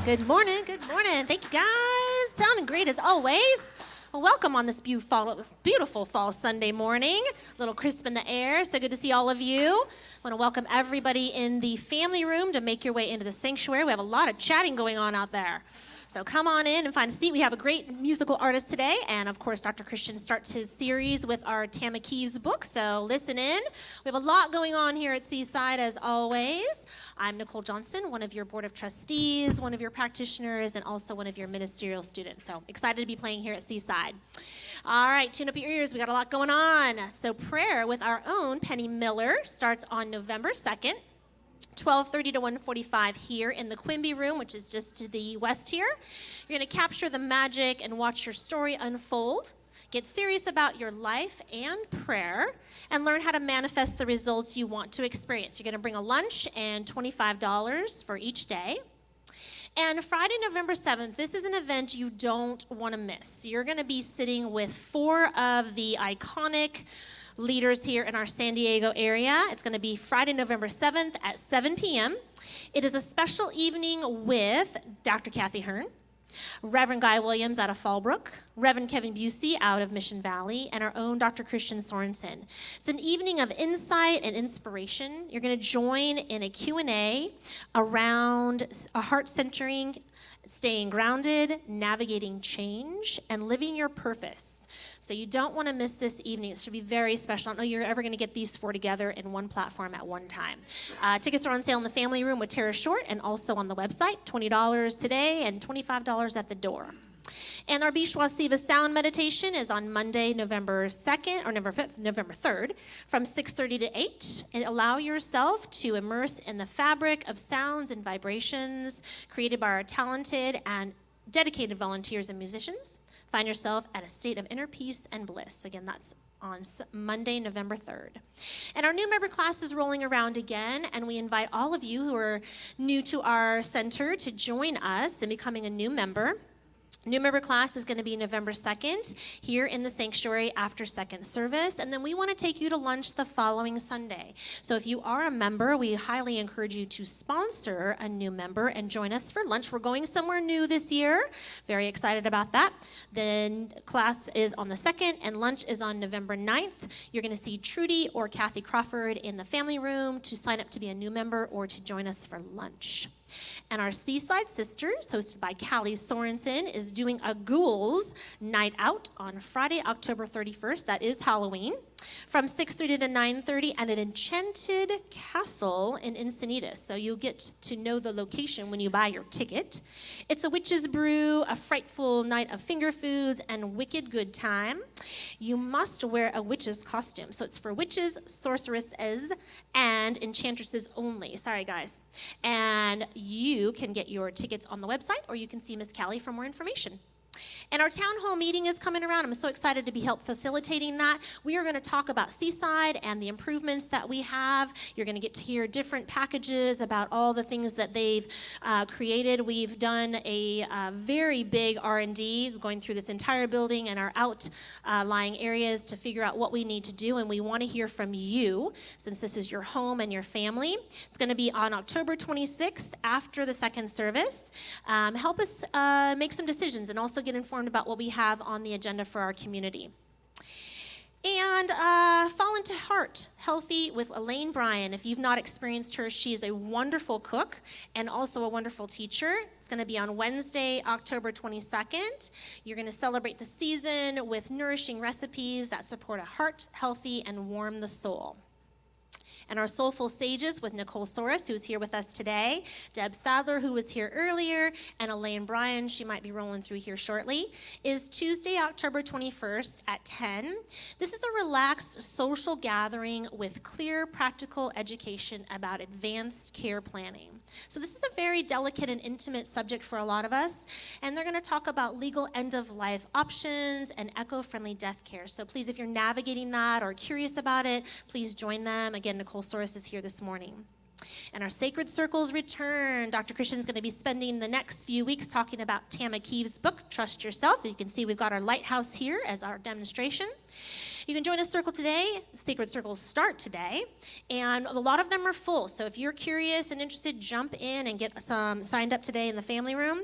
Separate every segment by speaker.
Speaker 1: Good morning, good morning. Thank you guys. Sounding great as always. Well, welcome on this beautiful fall Sunday morning. A little crisp in the air, so good to see all of you. I want to welcome everybody in the family room to make your way into the sanctuary. We have a lot of chatting going on out there. So come on in and find a seat. We have a great musical artist today. And of course, Dr. Christian starts his series with our Tamara Kieves book. So listen in. We have a lot going on here at Seaside as always. I'm Nicole Johnson, one of your board of trustees, one of your practitioners, and also one of your ministerial students. So excited to be playing here at Seaside. All right, tune up your ears. We got a lot going on. So prayer with our own Penny Miller starts on November 2nd. 12:30 to 1:45 here in the Quimby room, which is just to the west here. You're going to capture the magic and watch your story unfold. Get serious about your life and prayer and learn how to manifest the results you want to experience. You're going to bring a lunch and $25 for each day. And Friday, November 7th, this is an event you don't want to miss. You're going to be sitting with 4 of the iconic leaders here in our San Diego area. It's going to be Friday, November 7th at 7 p.m. It is a special evening with Dr. Kathy Hearn, Reverend Guy Williams out of Fallbrook, Reverend Kevin Busey out of Mission Valley, and our own Dr. Christian Sorensen. It's an evening of insight and inspiration. You're going to join in a Q&A around a heart-centering, staying grounded, navigating change, and living your purpose. So you don't want to miss this evening. It should be very special. I don't know you're ever going to get these four together in one platform at one time. Tickets are on sale in the family room with Tara Short and also on the website. $20 today and $25 at the door. And our Bishwa Siva sound meditation is on Monday, November 2nd, or November 3rd, from 6:30 to 8. And allow yourself to immerse in the fabric of sounds and vibrations created by our talented and dedicated volunteers and musicians. Find yourself at a state of inner peace and bliss. Again, that's on Monday, November 3rd. And our new member class is rolling around again, and we invite all of you who are new to our center to join us in becoming a new member. New member class is going to be November 2nd here in the sanctuary after second service, and then we want to take you to lunch the following Sunday. So if you are a member, we highly encourage you to sponsor a new member and join us for lunch. We're going somewhere new this year. Very excited about that. Then class is on the 2nd, and lunch is on November 9th. You're going to see Trudy or Kathy Crawford in the family room to sign up to be a new member or to join us for lunch. And our Seaside Sisters, hosted by Callie Sorensen, is doing a Ghouls Night Out on Friday, October 31st. That is Halloween. From 6:30 to 9:30 at an enchanted castle in Encinitas. So you'll get to know the location when you buy your ticket. It's a witch's brew, a frightful night of finger foods, and wicked good time. You must wear a witch's costume. So it's for witches, sorceresses, and enchantresses only. Sorry, guys. And you can get your tickets on the website, or you can see Miss Callie for more information. And our town hall meeting is coming around. I'm so excited to be facilitating that. We are going to talk about Seaside and the improvements that we have. You're going to get to hear different packages about all the things that they've created. We've done a very big R&D going through this entire building and our outlying areas to figure out what we need to do, and we want to hear from you since this is your home and your family. It's going to be on October 26th after the second service. Help us make some decisions and also get informed about what we have on the agenda for our community. And Fall into Heart, Healthy with Elaine Bryan. If you've not experienced her, she is a wonderful cook and also a wonderful teacher. It's going to be on Wednesday, October 22nd. You're going to celebrate the season with nourishing recipes that support a heart, healthy, and warm the soul. And our Soulful Sages with Nicole Soros, who's here with us today, Deb Sadler, who was here earlier, and Elaine Bryan, she might be rolling through here shortly, is Tuesday, October 21st at 10. This is a relaxed social gathering with clear, practical education about advanced care planning. So this is a very delicate and intimate subject for a lot of us, and they're going to talk about legal end-of-life options and eco-friendly death care. So please, if you're navigating that or curious about it, please join them. Again, Nicole Soros is here this morning. And our Sacred Circles return. Dr. Christian's going to be spending the next few weeks talking about Tamara Kieves' book, Trust Yourself. You can see we've got our lighthouse here as our demonstration. You can join a circle today. Sacred Circles start today, and a lot of them are full. So if you're curious and interested, jump in and get some signed up today in the family room.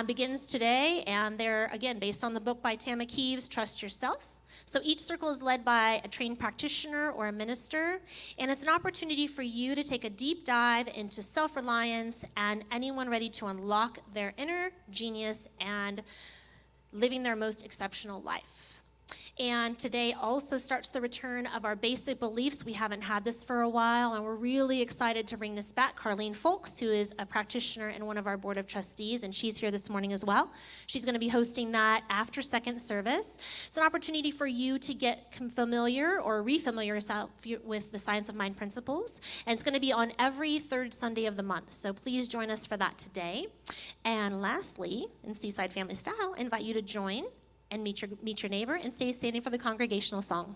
Speaker 1: Begins today, and they're, again, based on the book by Tamara Kieves, Trust Yourself. So each circle is led by a trained practitioner or a minister, and it's an opportunity for you to take a deep dive into self-reliance and anyone ready to unlock their inner genius and living their most exceptional life. And today also starts the return of our basic beliefs. We haven't had this for a while, and we're really excited to bring this back. Carlene Folks, who is a practitioner and one of our board of trustees, and she's here this morning as well. She's going to be hosting that after second service. It's an opportunity for you to get familiar or re-familiar yourself with the Science of Mind principles, and it's going to be on every third Sunday of the month. So please join us for that today. And lastly, in Seaside Family Style, I invite you to join and meet your neighbor and stay standing for the congregational song.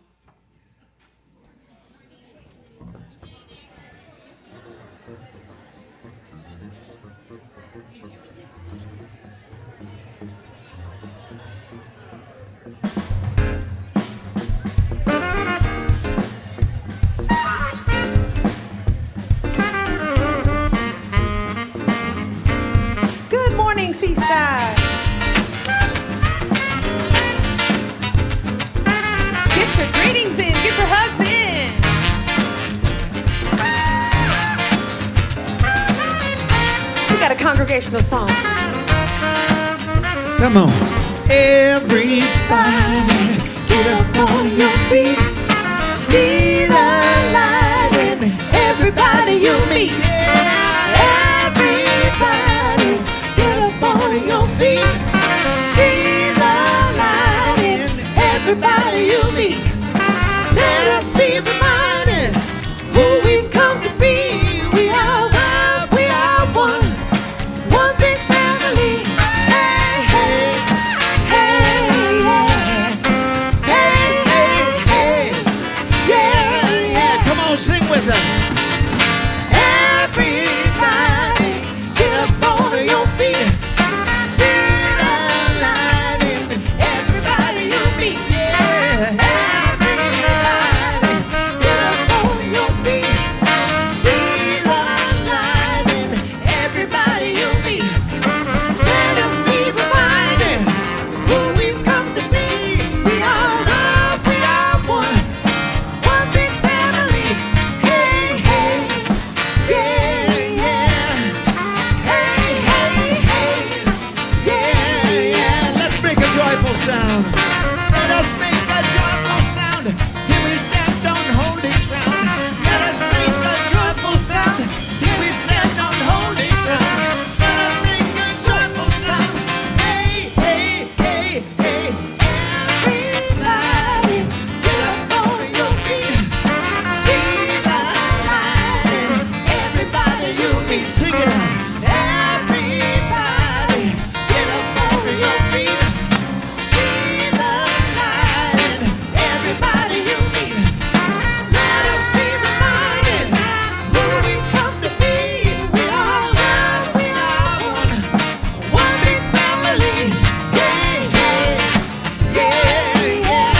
Speaker 2: Good morning, Seaside. congregational song.
Speaker 3: Come on. Everybody, get up on your feet. See the light in everybody you meet. Yeah, everybody, get up on your feet. See the light in everybody you meet. Let us be reminded who we've come to be. We are love, we are one big family. Hey, hey, hey, yeah. Hey, hey, hey, yeah, yeah. Come on, sing with us. Everybody, get up on your feet. See the light in everybody you meet. Yeah. Everybody, get up on your feet. See the light in everybody you meet. Let us be reminded who we've come to be. We are love, we are one big family. Hey, hey, yeah, yeah. Hey, hey, hey, yeah, yeah. Let's make a joyful sound. Let us make a joyful sound. Here we stand on holy ground. Let us make a joyful sound. Here we stand on holy ground. Let us make a joyful sound. Hey, hey, hey, hey. Everybody, get up on your feet. See the light in everybody you meet. Sing it out. Everybody, get up on your feet. See the light in everybody you meet. Let us be reminded who we've come to be. We are love, we are one big family. Hey, hey, yeah, yeah.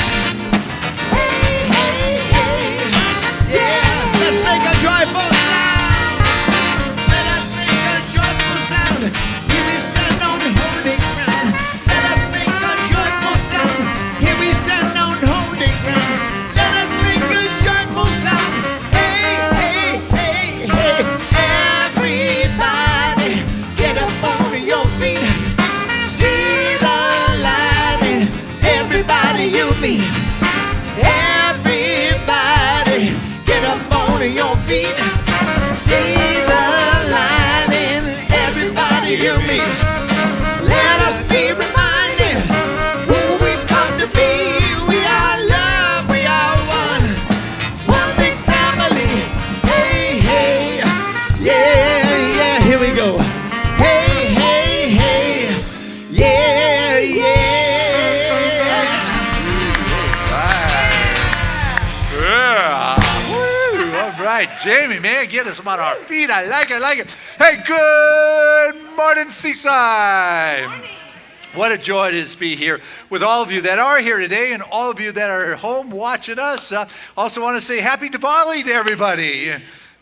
Speaker 3: Hey, hey, hey, yeah. Let's make a joyful sound. Let us make a joyful sound. Here we stand on holy ground. Let us make a joyful sound. Here we stand on holy ground. Let us make a joyful sound. Hey, hey, hey, hey. Everybody, get up on your feet. See the light in everybody you meet. Everybody, get up on your feet. See the light in everybody you meet. Let us be reminded who we've come to be. We are love, we are one big family. Hey, hey, yeah, yeah. Here we go. Hey, hey, hey, yeah, yeah.
Speaker 4: Yeah. Woo. All right, Jamie, man, get us on our feet. I like it, I like it. Hey, good morning, Seaside. What a joy it is to be here with all of you that are here today and all of you that are at home watching us. Also want to say happy Diwali to everybody.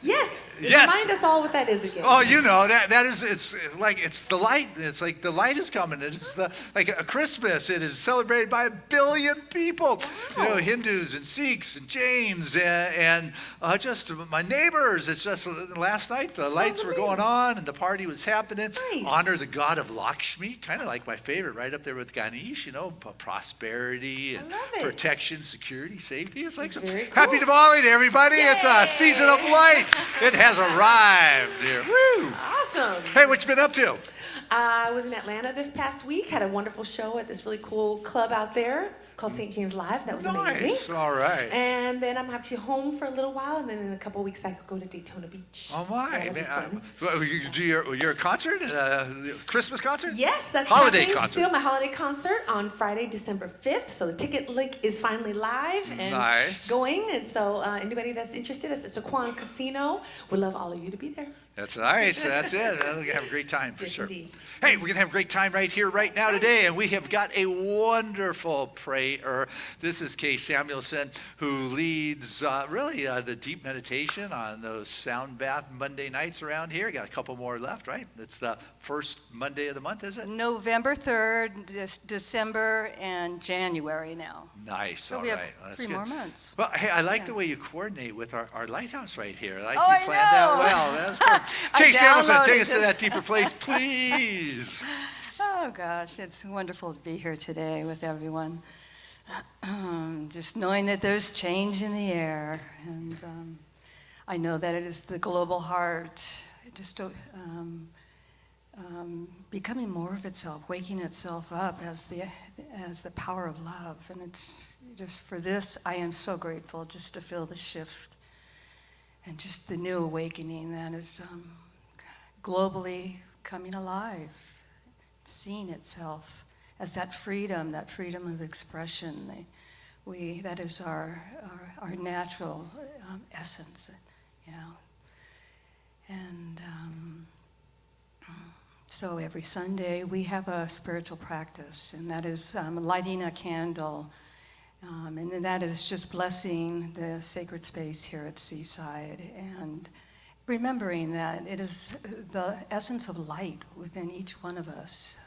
Speaker 2: Yes.
Speaker 4: Yes.
Speaker 2: Remind us all what that is again.
Speaker 4: Oh, you know, that is, it's like, it's the light. It's like the light is coming. It's like a Christmas. It is celebrated by 1 billion people.
Speaker 2: Wow.
Speaker 4: You know, Hindus and Sikhs and Jains and just my neighbors. It's just last night the lights were going on and the party was happening.
Speaker 2: Nice.
Speaker 4: Honor the god of Lakshmi, kind of like my favorite, right up there with Ganesh, you know, prosperity and
Speaker 2: love it.
Speaker 4: protection, security, safety. It's like
Speaker 2: Very cool.
Speaker 4: happy Diwali to everybody. It's a season of light. It has arrived here. Woo!
Speaker 2: Awesome.
Speaker 4: Hey, what you been up to?
Speaker 2: I was in Atlanta this past week. Had a wonderful show at this really cool club out there called St. James Live. That was
Speaker 4: Nice.
Speaker 2: amazing.
Speaker 4: All right.
Speaker 2: And then I'm actually home for a little while, and then in a couple of weeks I could go to Daytona Beach.
Speaker 4: Oh
Speaker 2: So
Speaker 4: my!
Speaker 2: that'll be fun.
Speaker 4: You do your concert, Christmas concert?
Speaker 2: Yes, that's
Speaker 4: Holiday
Speaker 2: happening
Speaker 4: concert.
Speaker 2: still. My holiday concert on Friday, December 5th. So the ticket link is finally live and
Speaker 4: Nice.
Speaker 2: going. And so anybody that's interested, it's at Saquon Casino. We'd love all of you to be there.
Speaker 4: That's nice. That's it. We're gonna have a great time for
Speaker 2: Yes,
Speaker 4: sure.
Speaker 2: indeed.
Speaker 4: Hey, we're gonna have a great time right here, right now, today, and we have got a wonderful prayer. This is Kay Samuelson, who leads the deep meditation on those sound bath Monday nights around here. Got a couple more left, right? It's the first Monday of the month, is it?
Speaker 5: November 3rd, December, and January now.
Speaker 4: Nice.
Speaker 5: So
Speaker 4: All
Speaker 5: we have
Speaker 4: right. Well, that's
Speaker 5: 3
Speaker 4: good.
Speaker 5: more months.
Speaker 4: Well, hey, I like
Speaker 5: Yeah.
Speaker 4: the way you coordinate with our lighthouse right here. Like
Speaker 5: Oh,
Speaker 4: you
Speaker 5: I
Speaker 4: planned that
Speaker 5: know.
Speaker 4: well. That's perfect.
Speaker 5: I
Speaker 4: Jay Samuelson, take
Speaker 5: downloaded
Speaker 4: us to
Speaker 5: this.
Speaker 4: that deeper place, please.
Speaker 5: Oh gosh, it's wonderful to be here today with everyone. Just knowing that there's change in the air, and I know that it is the global heart just becoming more of itself, waking itself up as the power of love. And it's just for this, I am so grateful just to feel the shift and just the new awakening that is globally coming alive, seeing itself as that freedom of expression. That is our natural essence, you know. And so every Sunday we have a spiritual practice, and that is lighting a candle, and then that is just blessing the sacred space here at Seaside, and remembering that it is the essence of light within each one of us.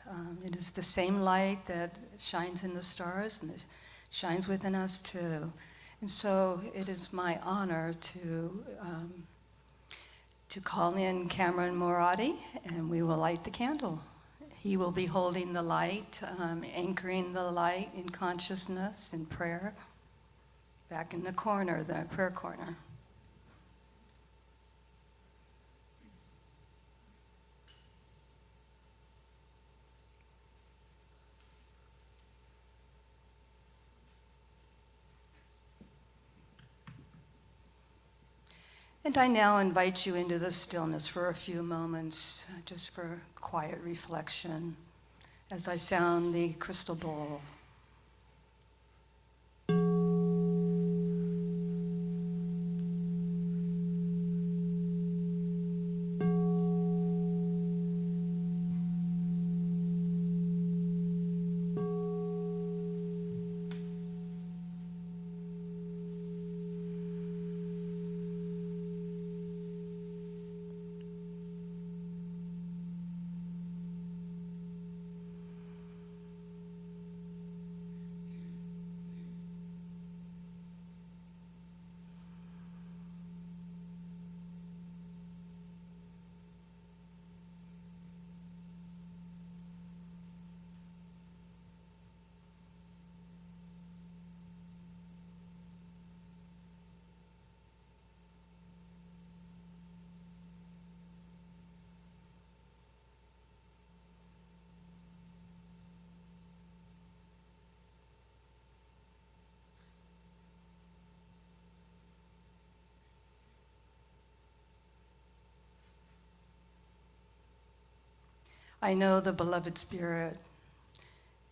Speaker 5: It is the same light that shines in the stars and that shines within us too. And so it is my honor to call in Cameron Morati, and we will light the candle. He will be holding the light, anchoring the light in consciousness and prayer, back in the corner, the prayer corner. And I now invite you into the stillness for a few moments, just for quiet reflection, as I sound the crystal bowl. I know the beloved spirit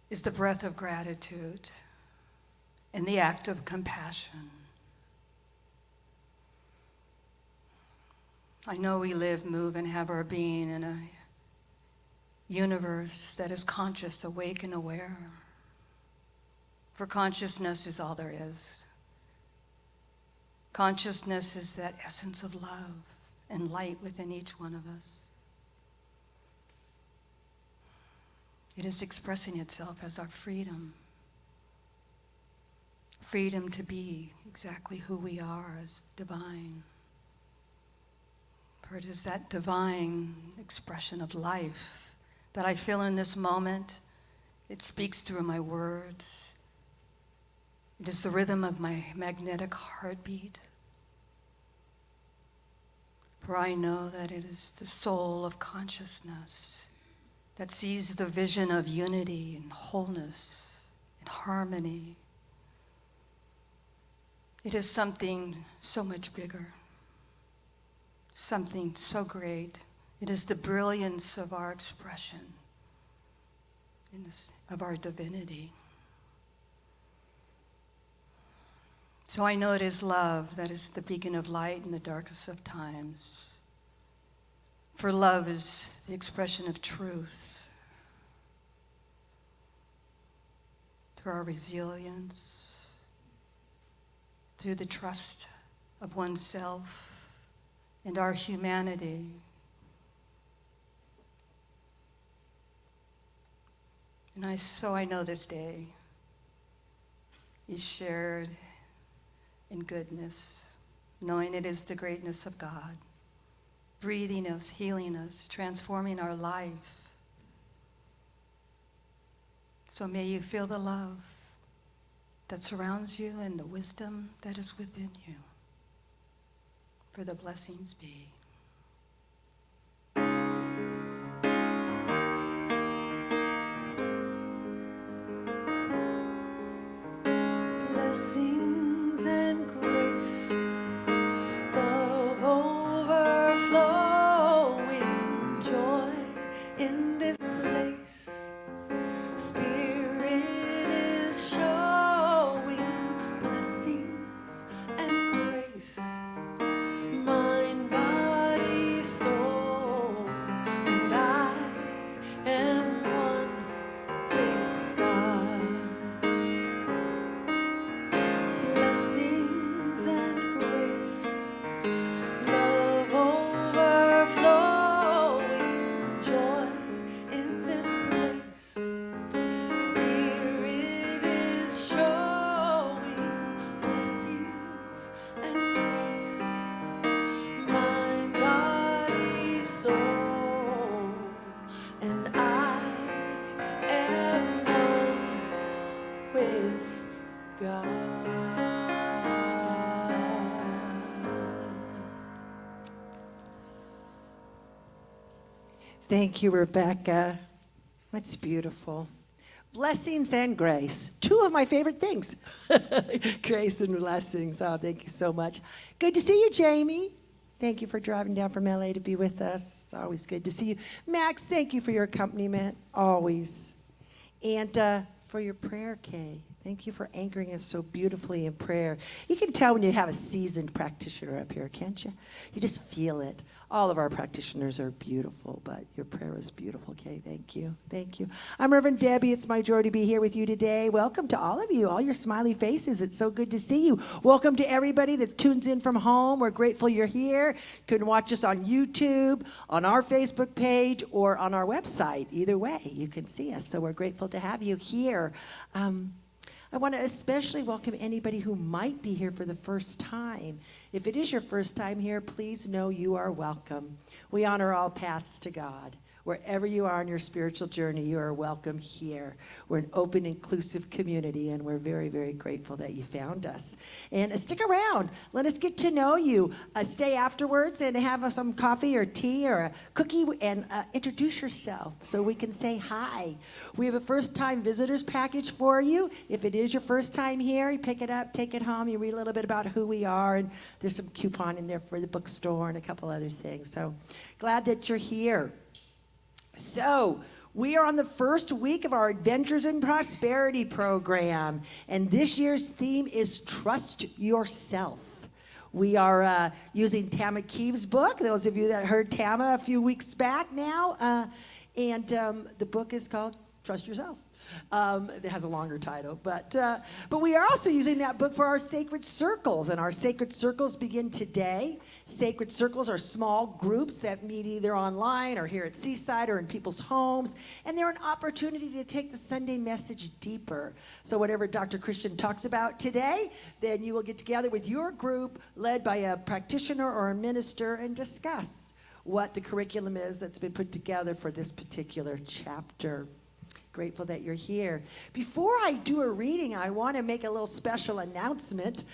Speaker 5: is the breath of gratitude and the act of compassion. I know we live, move, and have our being in a universe that is conscious, awake, and aware. For consciousness is all there is. Consciousness is that essence of love and light within each one of us. It is expressing itself as our freedom. Freedom to be exactly who we are as divine. For it is that divine expression of life that I feel in this moment. It speaks through my words. It is the rhythm of my magnetic heartbeat. For I know that it is the soul of consciousness that sees the vision of unity and wholeness and harmony. It is something so much bigger, something so great. It is the brilliance of our expression, of our divinity. So I know it is love that is the beacon of light in the darkest of times. For love is the expression of truth. Through our resilience, through the trust of oneself and our humanity. And I know this day is shared in goodness, knowing it is the greatness of God, breathing us, healing us, transforming our life. So may you feel the love that surrounds you and the wisdom that is within you. For the blessings be.
Speaker 3: Blessings and grace, love overflowing, joy in this place. Spirit is showing blessings and grace. Mind, body, soul, and I am one with God. Blessings and grace, love overflowing, joy in this place. Spirit is showing blessings and grace. Mind, body, soul, and I am one with God.
Speaker 6: Thank you, Rebecca. That's beautiful. Blessings and grace. Two of my favorite things. Grace and blessings. Oh, thank you so much. Good to see you, Jamie. Thank you for driving down from LA to be with us. It's always good to see you. Max, thank you for your accompaniment, always. And for your prayer, Kay. Thank you for anchoring us so beautifully in prayer. You can tell when you have a seasoned practitioner up here, can't you? You just feel it. All of our practitioners are beautiful, but your prayer was beautiful, Kay. Thank you. Thank you. I'm Reverend Debbie. It's my joy to be here with you today. Welcome to all of you, all your smiley faces. It's so good to see you. Welcome to everybody that tunes in from home. We're grateful you're here. You can watch us on YouTube, on our Facebook page, or on our website. Either way, you can see us. So we're grateful to have you here. I want to especially welcome anybody who might be here for the first time. If it is your first time here, please know you are welcome. We honor all paths to God. Wherever you are on your spiritual journey, you are welcome here. We're an open, inclusive community, and we're very, very grateful that you found us. And stick around. Let us get to know you. Stay afterwards and have some coffee or tea or a cookie and introduce yourself so we can say hi. We have a first-time visitors package for you. If it is your first time here, you pick it up, take it home, you read a little bit about who we are, and there's some coupon in there for the bookstore and a couple other things. So glad that you're here. So, we are on the first week of our Adventures in Prosperity program, and this year's theme is Trust Yourself. We are using Tamara Kieves' book, those of you that heard Tama a few weeks back now, and the book is called Trust Yourself. It has a longer title, but we are also using that book for our Sacred Circles, and our Sacred Circles begin today. Sacred Circles are small groups that meet either online or here at Seaside or in people's homes, and they're an opportunity to take the Sunday message deeper. So whatever Dr. Christian talks about today, then you will get together with your group led by a practitioner or a minister and discuss what the curriculum is that's been put together for this particular chapter. Grateful that you're here. Before I do a reading, I want to make a little special announcement.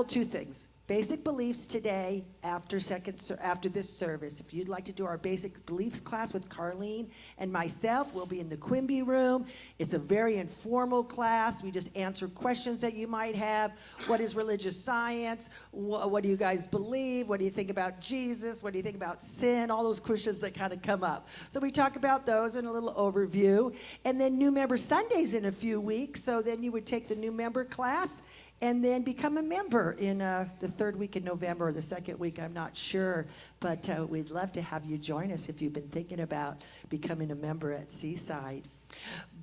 Speaker 6: Two things. Basic beliefs today after this service. If you'd like to do our basic beliefs class with Carlene and myself, we'll be in the Quimby room. It's a very informal class. We just answer questions that you might have. What is religious science? What do you guys believe? What do you think about Jesus? What do you think about sin? All those questions that kind of come up. So we talk about those in a little overview. And then new member Sundays in a few weeks. So then you would take the new member class and then become a member in the third week in November or the second week, I'm not sure. But we'd love to have you join us if you've been thinking about becoming a member at Seaside.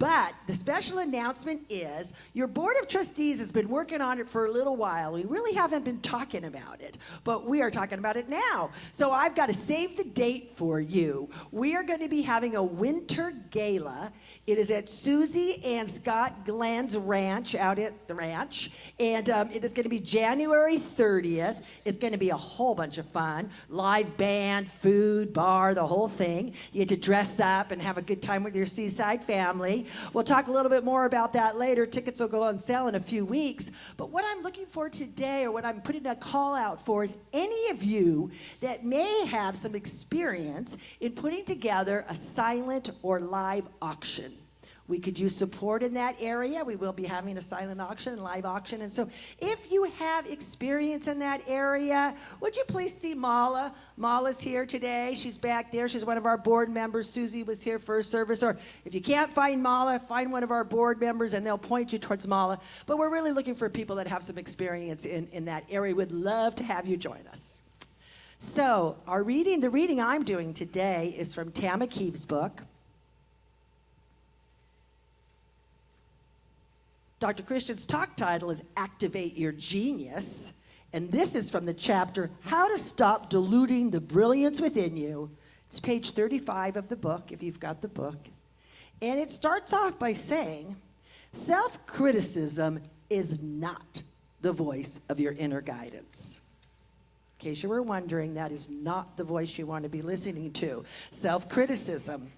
Speaker 6: But the special announcement is your Board of Trustees has been working on it for a little while. We really haven't been talking about it, but we are talking about it now. So I've got to save the date for you. We are going to be having a winter gala. It is at Susie and Scott Glenn's ranch out at the ranch. And it is going to be January 30th. It's going to be a whole bunch of fun. Live band, food, bar, the whole thing. You get to dress up and have a good time with your Seaside family. We'll talk a little bit more about that later. Tickets will go on sale in a few weeks. But what I'm looking for today, or what I'm putting a call out for, is any of you that may have some experience in putting together a silent or live auction. We could use support in that area. We will be having a silent auction and live auction. And so if you have experience in that area, would you please see Mala? Mala's here today. She's back there. She's one of our board members. Susie was here first service. Or if you can't find Mala, find one of our board members and they'll point you towards Mala. But we're really looking for people that have some experience in that area. We'd love to have you join us. So the reading I'm doing today is from Tamara Kieves' book. Dr. Christian's talk title is Activate Your Genius, and this is from the chapter, How to Stop Diluting the Brilliance Within You. It's page 35 of the book, if you've got the book. And it starts off by saying, self-criticism is not the voice of your inner guidance. In case you were wondering, that is not the voice you want to be listening to. Self-criticism.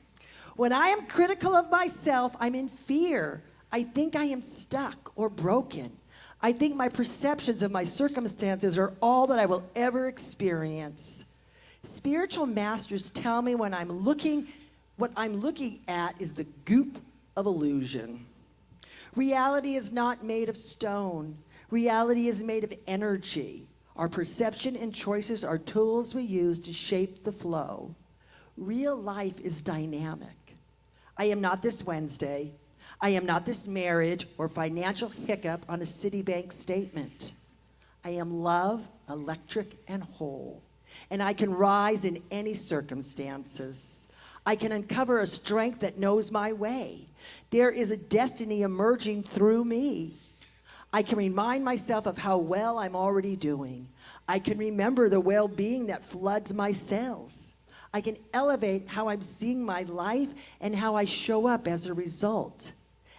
Speaker 6: When I am critical of myself, I'm in fear. I think I am stuck or broken. I think my perceptions of my circumstances are all that I will ever experience. Spiritual masters tell me what I'm looking at is the goop of illusion. Reality is not made of stone. Reality is made of energy. Our perception and choices are tools we use to shape the flow. Real life is dynamic. I am not this Wednesday. I am not this marriage or financial hiccup on a Citibank statement. I am love, electric, and whole. And I can rise in any circumstances. I can uncover a strength that knows my way. There is a destiny emerging through me. I can remind myself of how well I'm already doing. I can remember the well-being that floods my cells. I can elevate how I'm seeing my life and how I show up as a result.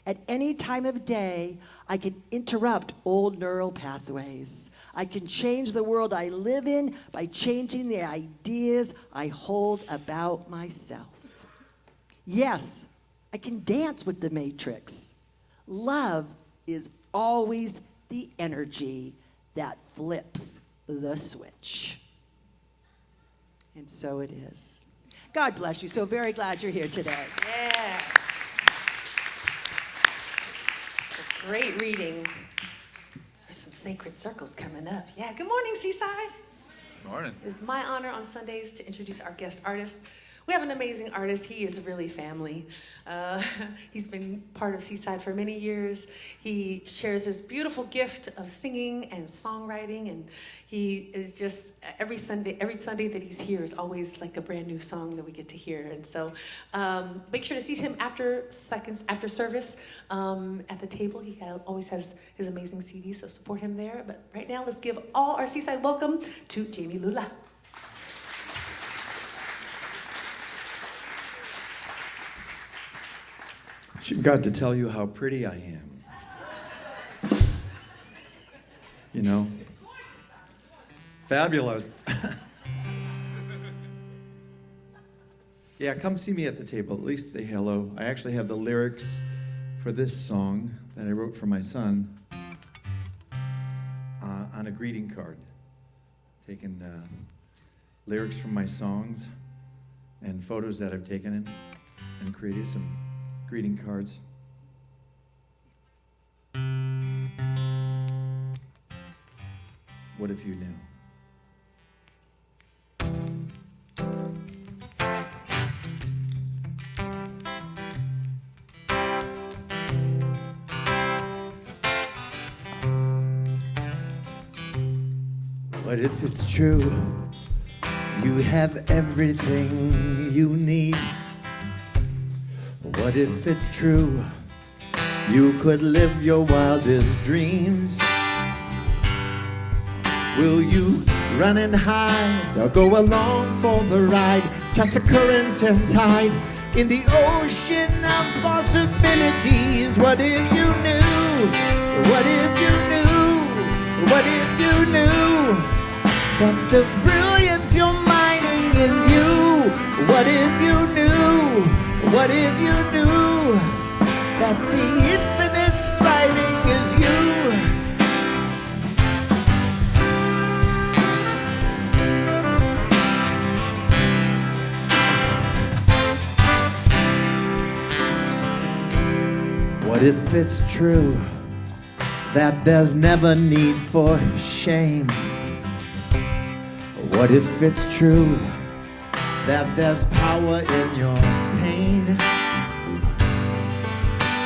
Speaker 6: At any time of day, I can interrupt old neural pathways. I can change the world I live in by changing the ideas I hold about myself. Yes, I can dance with the matrix. Love is always the energy that flips the switch. And so it is. God bless you. So very glad you're here today.
Speaker 2: Yeah. Great reading. There's some sacred circles coming up. Yeah, good morning, Seaside.
Speaker 4: Good morning.
Speaker 2: It is my honor on Sundays to introduce our guest artist. We have an amazing artist. He is really family. He's been part of Seaside for many years. He shares this beautiful gift of singing and songwriting, and he is just every Sunday that he's here is always like a brand new song that we get to hear. And so, make sure to see him after service at the table. He always has his amazing CDs, so support him there. But right now, let's give all our Seaside welcome to Jamie Lula.
Speaker 7: She forgot to tell you how pretty I am. You know? Fabulous. Yeah, come see me at the table. At least say hello. I actually have the lyrics for this song that I wrote for my son on a greeting card. Taking lyrics from my songs and photos that I've taken and created some greeting cards. What if you knew?
Speaker 3: What if it's true? You have everything you need. What if it's true? You could live your wildest dreams. Will you run and hide or go along for the ride? Test the current and tide in the ocean of possibilities. What if you knew? What if you knew? What if you knew that the brilliance you're mining is you? What if you knew? What if you knew that the infinite striving is you? What if it's true that there's never need for shame? What if it's true that there's power in your pain?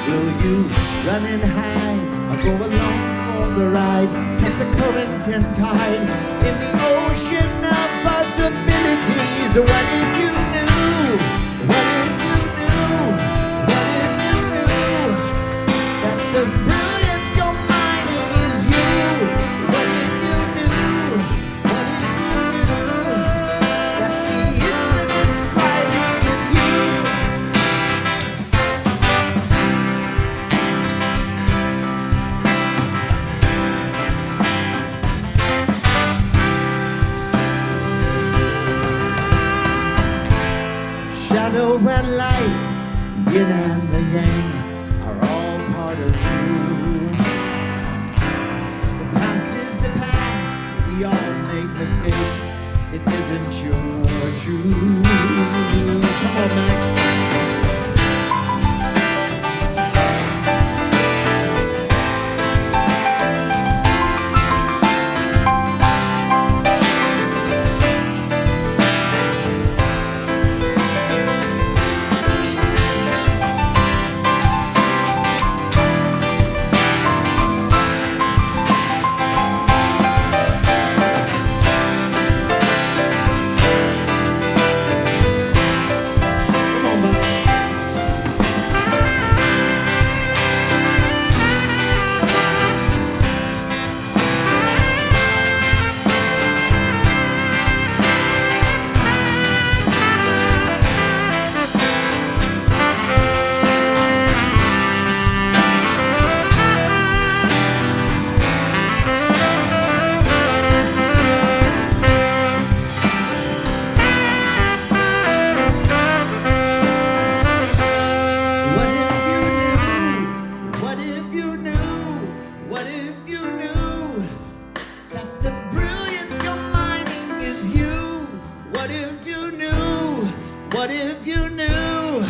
Speaker 3: Will you run and hide or go along for the ride? Test the current and tide in the ocean of possibilities. What if you knew? What if you knew? What if you knew that the brilliance you're mining is you? What if you knew? What if you knew that the infinite striving is you? Shadow and light, yin and the yang are all part of you. The past is the past, we all make mistakes. It isn't your truth. Come on, Max. What if you knew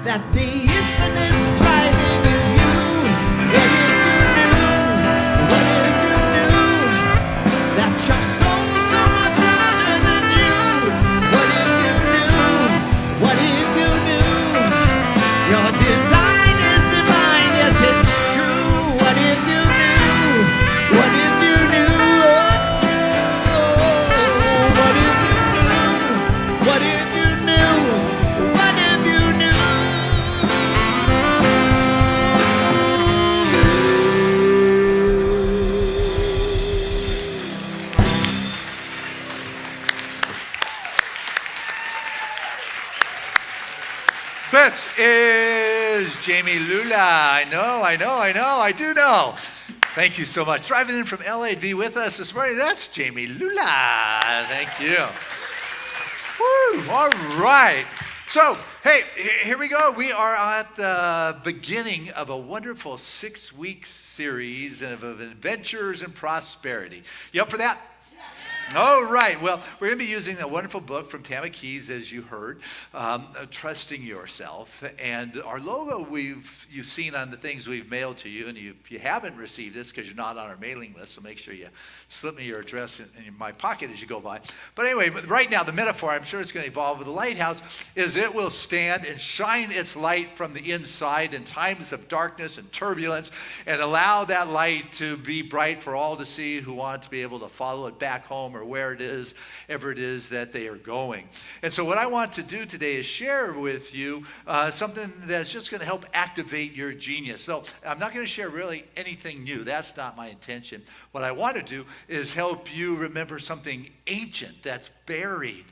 Speaker 3: that the infinite striving is you? What if you knew? What if you knew that your soul's so much larger than you? What if you knew? What if you knew your design is divine? Yes, it's true. What if you knew? What if you knew? Oh, what if you knew? What if you knew? What if you knew?
Speaker 4: This is Jamie Lula. I do know. Thank you so much. Driving in from LA to be with us this morning, that's Jamie Lula. Thank you. Woo, all right. So, hey, here we go. We are at the beginning of a wonderful 6-week series of adventures and prosperity. You up for that? All right. Well, we're going to be using a wonderful book from Tamara Kieves, as you heard, Trusting Yourself. And our logo you've seen on the things we've mailed to you. And if you haven't received this because you're not on our mailing list, so make sure you slip me your address in my pocket as you go by. But anyway, right now, the metaphor, I'm sure it's going to evolve with the lighthouse, is it will stand and shine its light from the inside in times of darkness and turbulence and allow that light to be bright for all to see who want to be able to follow it back home home or where it is, ever it is that they are going. And so what I want to do today is share with you something that's just going to help activate your genius. So I'm not going to share really anything new. That's not my intention. What I want to do is help you remember something ancient that's buried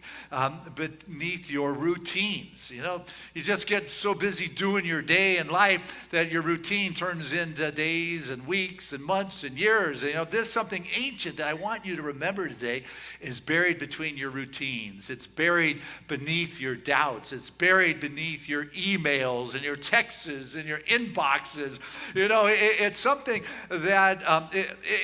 Speaker 4: beneath your routines. You know, you just get so busy doing your day in life that your routine turns into days and weeks and months and years. You know, there's something ancient that I want you to remember today is buried between your routines. It's buried beneath your doubts. It's buried beneath your emails and your texts and your inboxes. You know, it's something that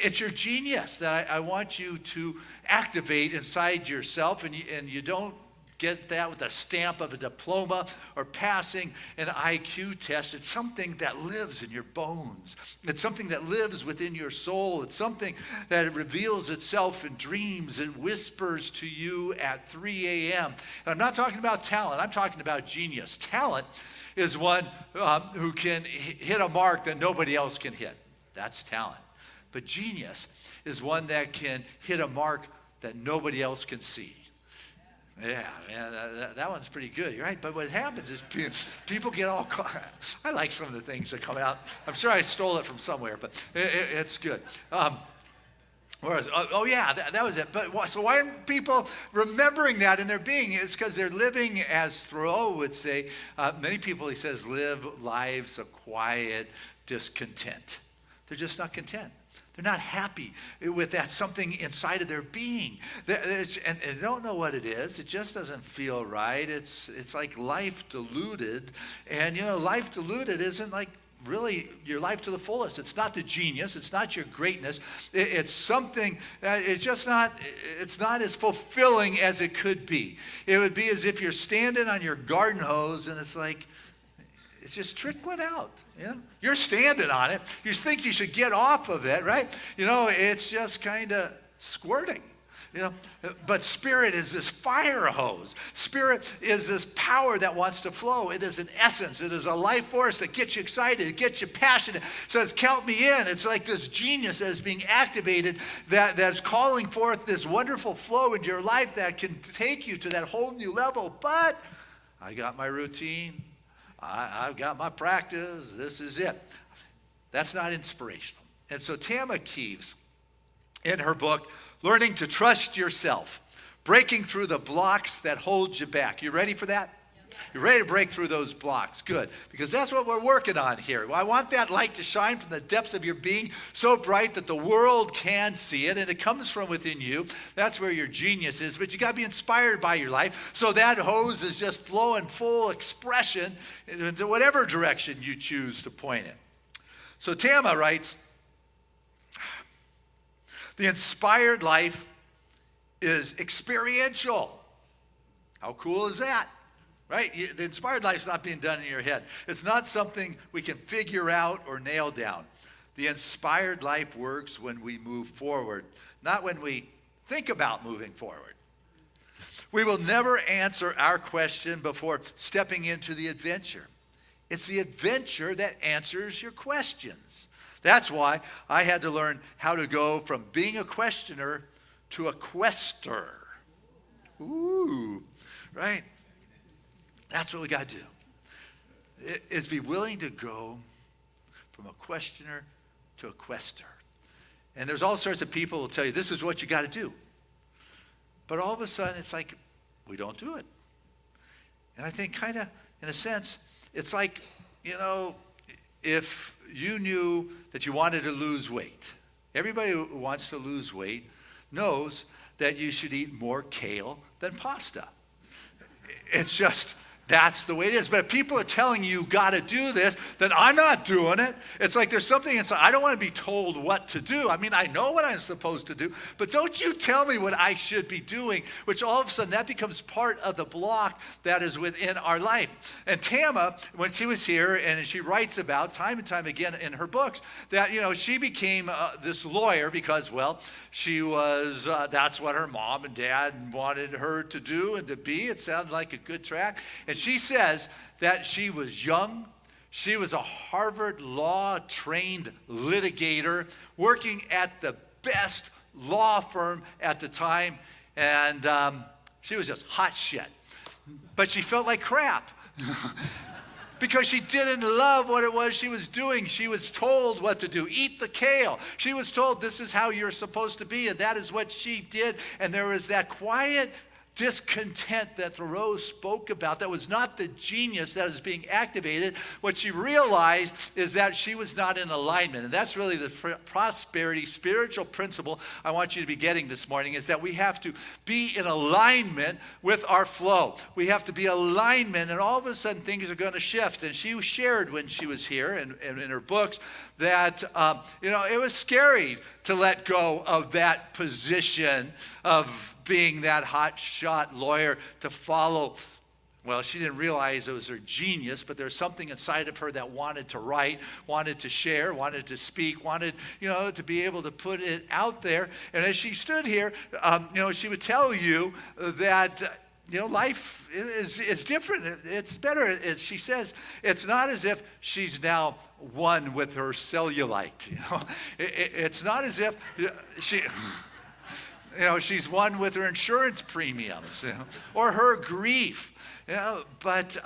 Speaker 4: it's your genius that I want you to activate inside yourself, and you don't get that with a stamp of a diploma or passing an IQ test. It's something that lives in your bones. It's something that lives within your soul. It's something that reveals itself in dreams. It whispers to you at 3 a.m. And I'm not talking about talent. I'm talking about genius. Talent is one who can hit a mark that nobody else can hit. That's talent. But genius is one that can hit a mark that nobody else can see. Yeah, man, that one's pretty good. You're right. But what happens is people get all caught. I like some of the things that come out. I'm sure I stole it from somewhere, but it's good. Where is it? Oh yeah, that was it. But so why aren't people remembering that in their being? It's because they're living, as Thoreau would say, many people, he says, live lives of quiet discontent. They're just not content. They're not happy with that something inside of their being. And they don't know what it is. It just doesn't feel right. It's like life diluted. And, you know, life diluted isn't like really your life to the fullest. It's not the genius. It's not your greatness. It's something that it's not as fulfilling as it could be. It would be as if you're standing on your garden hose and it's like, it's just trickling out. You know? You're standing on it. You think you should get off of it, right? You know, it's just kind of squirting. You know, but Spirit is this fire hose. Spirit is this power that wants to flow. It is an essence. It is a life force that gets you excited, it gets you passionate. It says, count me in. It's like this genius that is being activated that's calling forth this wonderful flow into your life that can take you to that whole new level. But I got my routine. I've got my practice. This is it. That's not inspirational. And so Tamara Kieves, in her book, Learning to Trust Yourself, breaking through the blocks that hold you back. You ready for that? You're ready to break through those blocks. Good. Because that's what we're working on here. I want that light to shine from the depths of your being so bright that the world can see it, and it comes from within you. That's where your genius is. But you got to be inspired by your life. So that hose is just flowing full expression into whatever direction you choose to point it. So Tama writes, the inspired life is experiential. How cool is that? Right? The inspired life's not being done in your head. It's not something we can figure out or nail down. The inspired life works when we move forward, not when we think about moving forward. We will never answer our question before stepping into the adventure. It's the adventure that answers your questions. That's why I had to learn how to go from being a questioner to a quester. Ooh, right? That's what we got to do, is be willing to go from a questioner to a quester. And there's all sorts of people who will tell you, this is what you got to do. But all of a sudden, it's like, we don't do it. And I think kind of, in a sense, it's like, you know, if you knew that you wanted to lose weight, everybody who wants to lose weight knows that you should eat more kale than pasta. It's just, that's the way it is. But if people are telling you got to do this, then I'm not doing it. It's like there's something inside. I don't want to be told what to do. I mean, I know what I'm supposed to do, but don't you tell me what I should be doing, which all of a sudden that becomes part of the block that is within our life. And Tama, when she was here, and she writes about time and time again in her books that, you know, she became this lawyer because, well, she was, that's what her mom and dad wanted her to do and to be. It sounded like a good track. And she says that she was young. She was a Harvard law-trained litigator working at the best law firm at the time, and she was just hot shit. But she felt like crap. Because she didn't love what it was she was doing. She was told what to do. Eat the kale. She was told this is how you're supposed to be, and that is what she did. And there was that quiet discontent that Thoreau spoke about that was not the genius that is being activated. What she realized is that she was not in alignment. And that's really the prosperity spiritual principle I want you to be getting this morning, is that we have to be in alignment with our flow. We have to be alignment, and all of a sudden things are going to shift. And she shared when she was here and in her books that, it was scary to let go of that position of being that hot shot lawyer to follow. Well, she didn't realize it was her genius, but there's something inside of her that wanted to write, wanted to share, wanted to speak, wanted, to be able to put it out there. And as she stood here, she would tell you that, life is different. It's better. She says it's not as if she's now one with her cellulite. It's not as if she's one with her insurance premiums, or her grief. But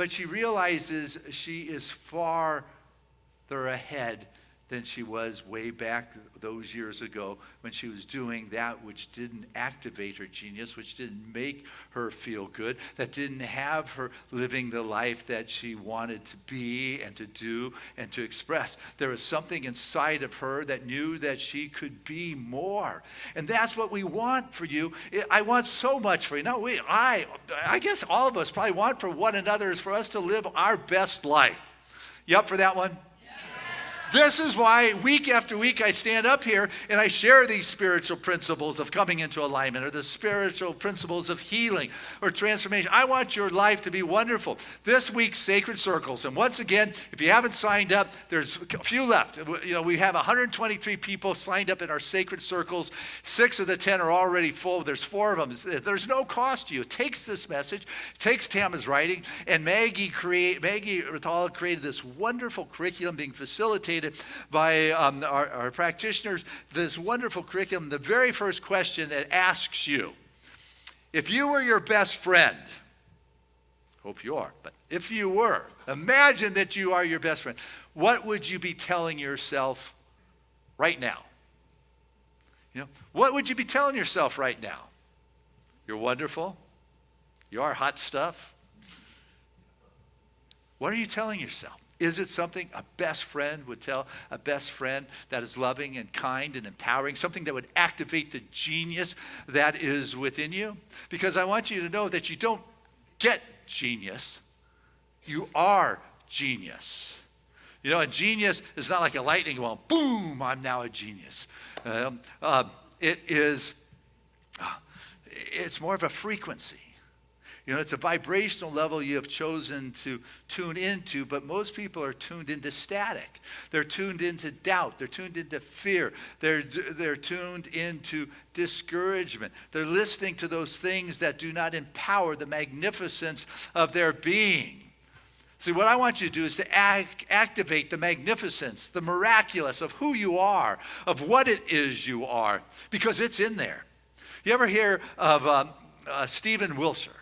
Speaker 4: she realizes she is farther ahead than she was way back those years ago when she was doing that which didn't activate her genius, which didn't make her feel good, that didn't have her living the life that she wanted to be and to do and to express. There was something inside of her that knew that she could be more. And that's what we want for you. I want so much for you. No, I guess all of us probably want for one another is for us to live our best life. You up for that one? This is why week after week I stand up here and I share these spiritual principles of coming into alignment, or the spiritual principles of healing or transformation. I want your life to be wonderful. This week's Sacred Circles, and once again, if you haven't signed up, there's a few left. We have 123 people signed up in our Sacred Circles. 6 of the 10 are already full. There's 4 of them. There's no cost to you. It takes this message, takes Tama's writing, and Maggie Ritala created this wonderful curriculum being facilitated by our practitioners, this wonderful curriculum. The very first question that asks you, if you were your best friend, hope you are, but if you were, imagine that you are your best friend, what would you be telling yourself right now? What would you be telling yourself right now? You're wonderful. You are hot stuff. What are you telling yourself? Is it something a best friend would tell a best friend that is loving and kind and empowering, something that would activate the genius that is within you? Because I want you to know that you don't get genius. You are genius. A genius is not like a lightning bolt. Boom, I'm now a genius. It's more of a frequency. It's a vibrational level you have chosen to tune into, but most people are tuned into static. They're tuned into doubt. They're tuned into fear. They're tuned into discouragement. They're listening to those things that do not empower the magnificence of their being. See, what I want you to do is to activate the magnificence, the miraculous of who you are, of what it is you are, because it's in there. You ever hear of Stephen Wilshire?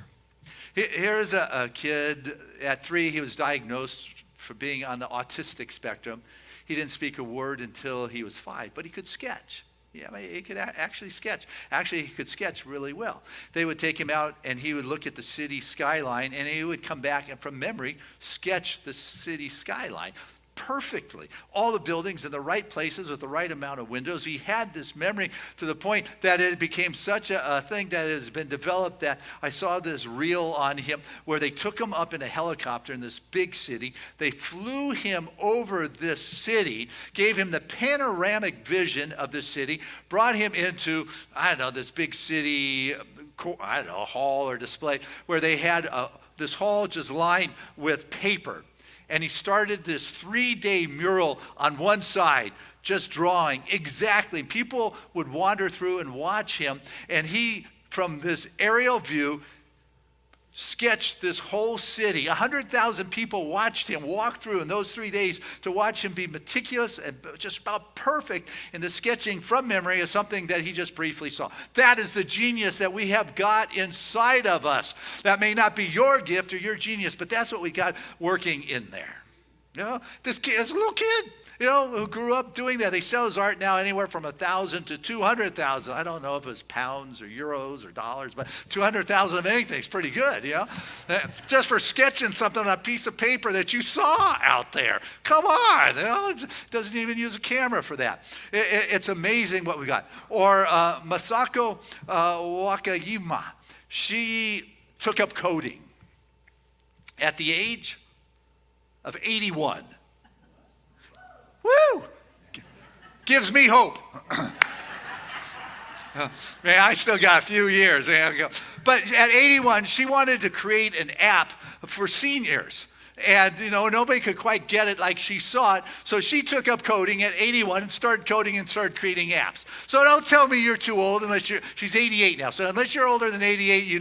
Speaker 4: Here's a kid at 3. He was diagnosed for being on the autistic spectrum. He didn't speak a word until he was 5, but he could sketch. Yeah, he could actually sketch. Actually, he could sketch really well. They would take him out, and he would look at the city skyline, and he would come back and from memory sketch the city skyline perfectly. All the buildings in the right places with the right amount of windows. He had this memory to the point that it became such a thing that has been developed that I saw this reel on him where they took him up in a helicopter in this big city. They flew him over this city, gave him the panoramic vision of the city, brought him into, this big city, hall or display where they had this hall just lined with paper. And he started this 3-day mural on one side, just drawing exactly. People would wander through and watch him. And he, from this aerial view, sketched this whole city. 100,000 people watched him walk through in those 3 days to watch him be meticulous and just about perfect in the sketching from memory of something that he just briefly saw. That is the genius that we have got inside of us. That may not be your gift or your genius, but that's what we got working in there. You know, this little kid, you know, who grew up doing that. They sell his art now anywhere from 1,000 to 200,000. I don't know if it's pounds or euros or dollars, but 200,000 of anything is pretty good, you know. Just for sketching something on a piece of paper that you saw out there. Come on, you know, it doesn't even use a camera for that. It's amazing what we got. Or Masako Wakayama. She took up coding at the age of 81. Woo! Gives me hope. Man, I still got a few years. But at 81, she wanted to create an app for seniors. And, you know, nobody could quite get it like she saw it. So she took up coding at 81 and started coding and started creating apps. So don't tell me you're too old she's 88 now. So unless you're older than 88,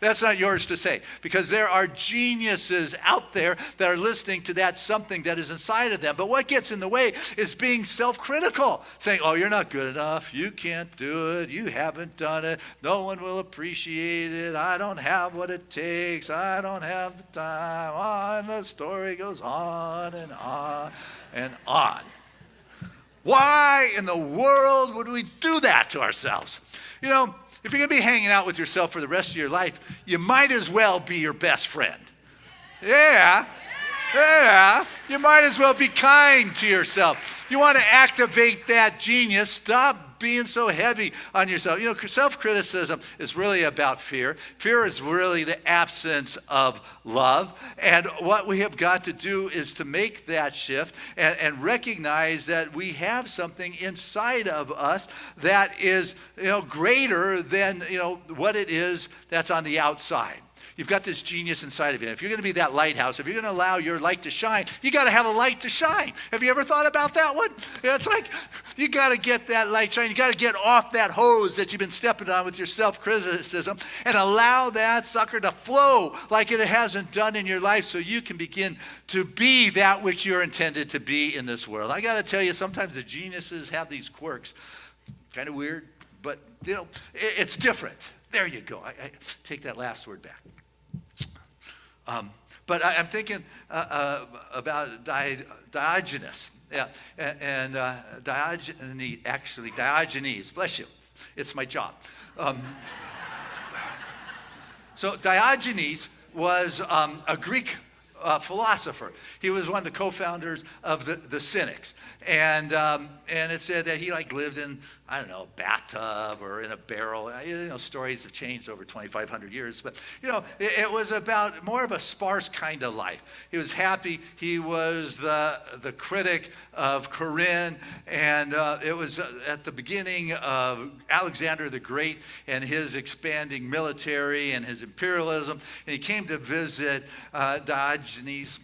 Speaker 4: that's not yours to say. Because there are geniuses out there that are listening to that something that is inside of them. But what gets in the way is being self-critical. Saying, oh, you're not good enough. You can't do it. You haven't done it. No one will appreciate it. I don't have what it takes. I don't have the time. On the story goes on and on and on. Why in the world would we do that to ourselves? You know, if you're going to be hanging out with yourself for the rest of your life, you might as well be your best friend. Yeah, you might as well be kind to yourself. You want to activate that genius. Stop being so heavy on yourself. You know, self-criticism is really about fear. Fear is really the absence of love. And what we have got to do is to make that shift and recognize that we have something inside of us that is, you know, greater than, you know, what it is that's on the outside. You've got this genius inside of you. If you're going to be that lighthouse, if you're going to allow your light to shine, you got to have a light to shine. Have you ever thought about that one? It's like you got to get that light shine. You got to get off that hose that you've been stepping on with your self-criticism and allow that sucker to flow like it hasn't done in your life so you can begin to be that which you're intended to be in this world. I got to tell you, sometimes the geniuses have these quirks. Kind of weird, but, you know, it's different. There you go. I take that last word back. But I'm thinking about Diogenes. Yeah, and Diogenes, bless you. It's my job. So Diogenes was a Greek philosopher. He was one of the co-founders of the Cynics. And it said that he lived in, I don't know, a bathtub or in a barrel. You know, stories have changed over 2,500 years. But, you know, it was about more of a sparse kind of life. He was happy. He was the critic of Corinne. And it was at the beginning of Alexander the Great and his expanding military and his imperialism. And he came to visit Diogenes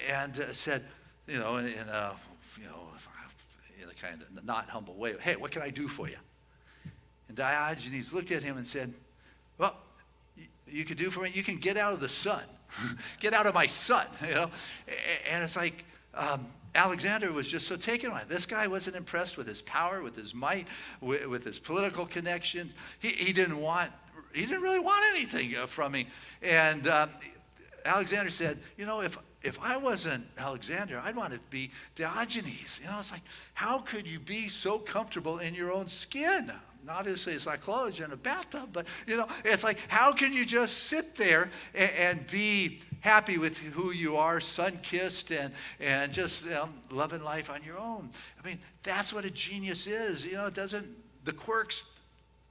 Speaker 4: and said, you know, in a kind of not humble way, hey, what can I do for you? And Diogenes looked at him and said, well, you could do for me, you can get out of the sun. Get out of my sun, you know? And it's like, Alexander was just so taken by it. This guy wasn't impressed with his power, with his might, with his political connections. He didn't really want anything from me. And Alexander said, you know, if I wasn't Alexander, I'd want to be Diogenes. You know, it's like, how could you be so comfortable in your own skin? And obviously, it's like clothes, you're in a bathtub, but, you know, it's like, how can you just sit there and be happy with who you are, sun-kissed, and just loving life on your own? I mean, that's what a genius is. You know, the quirks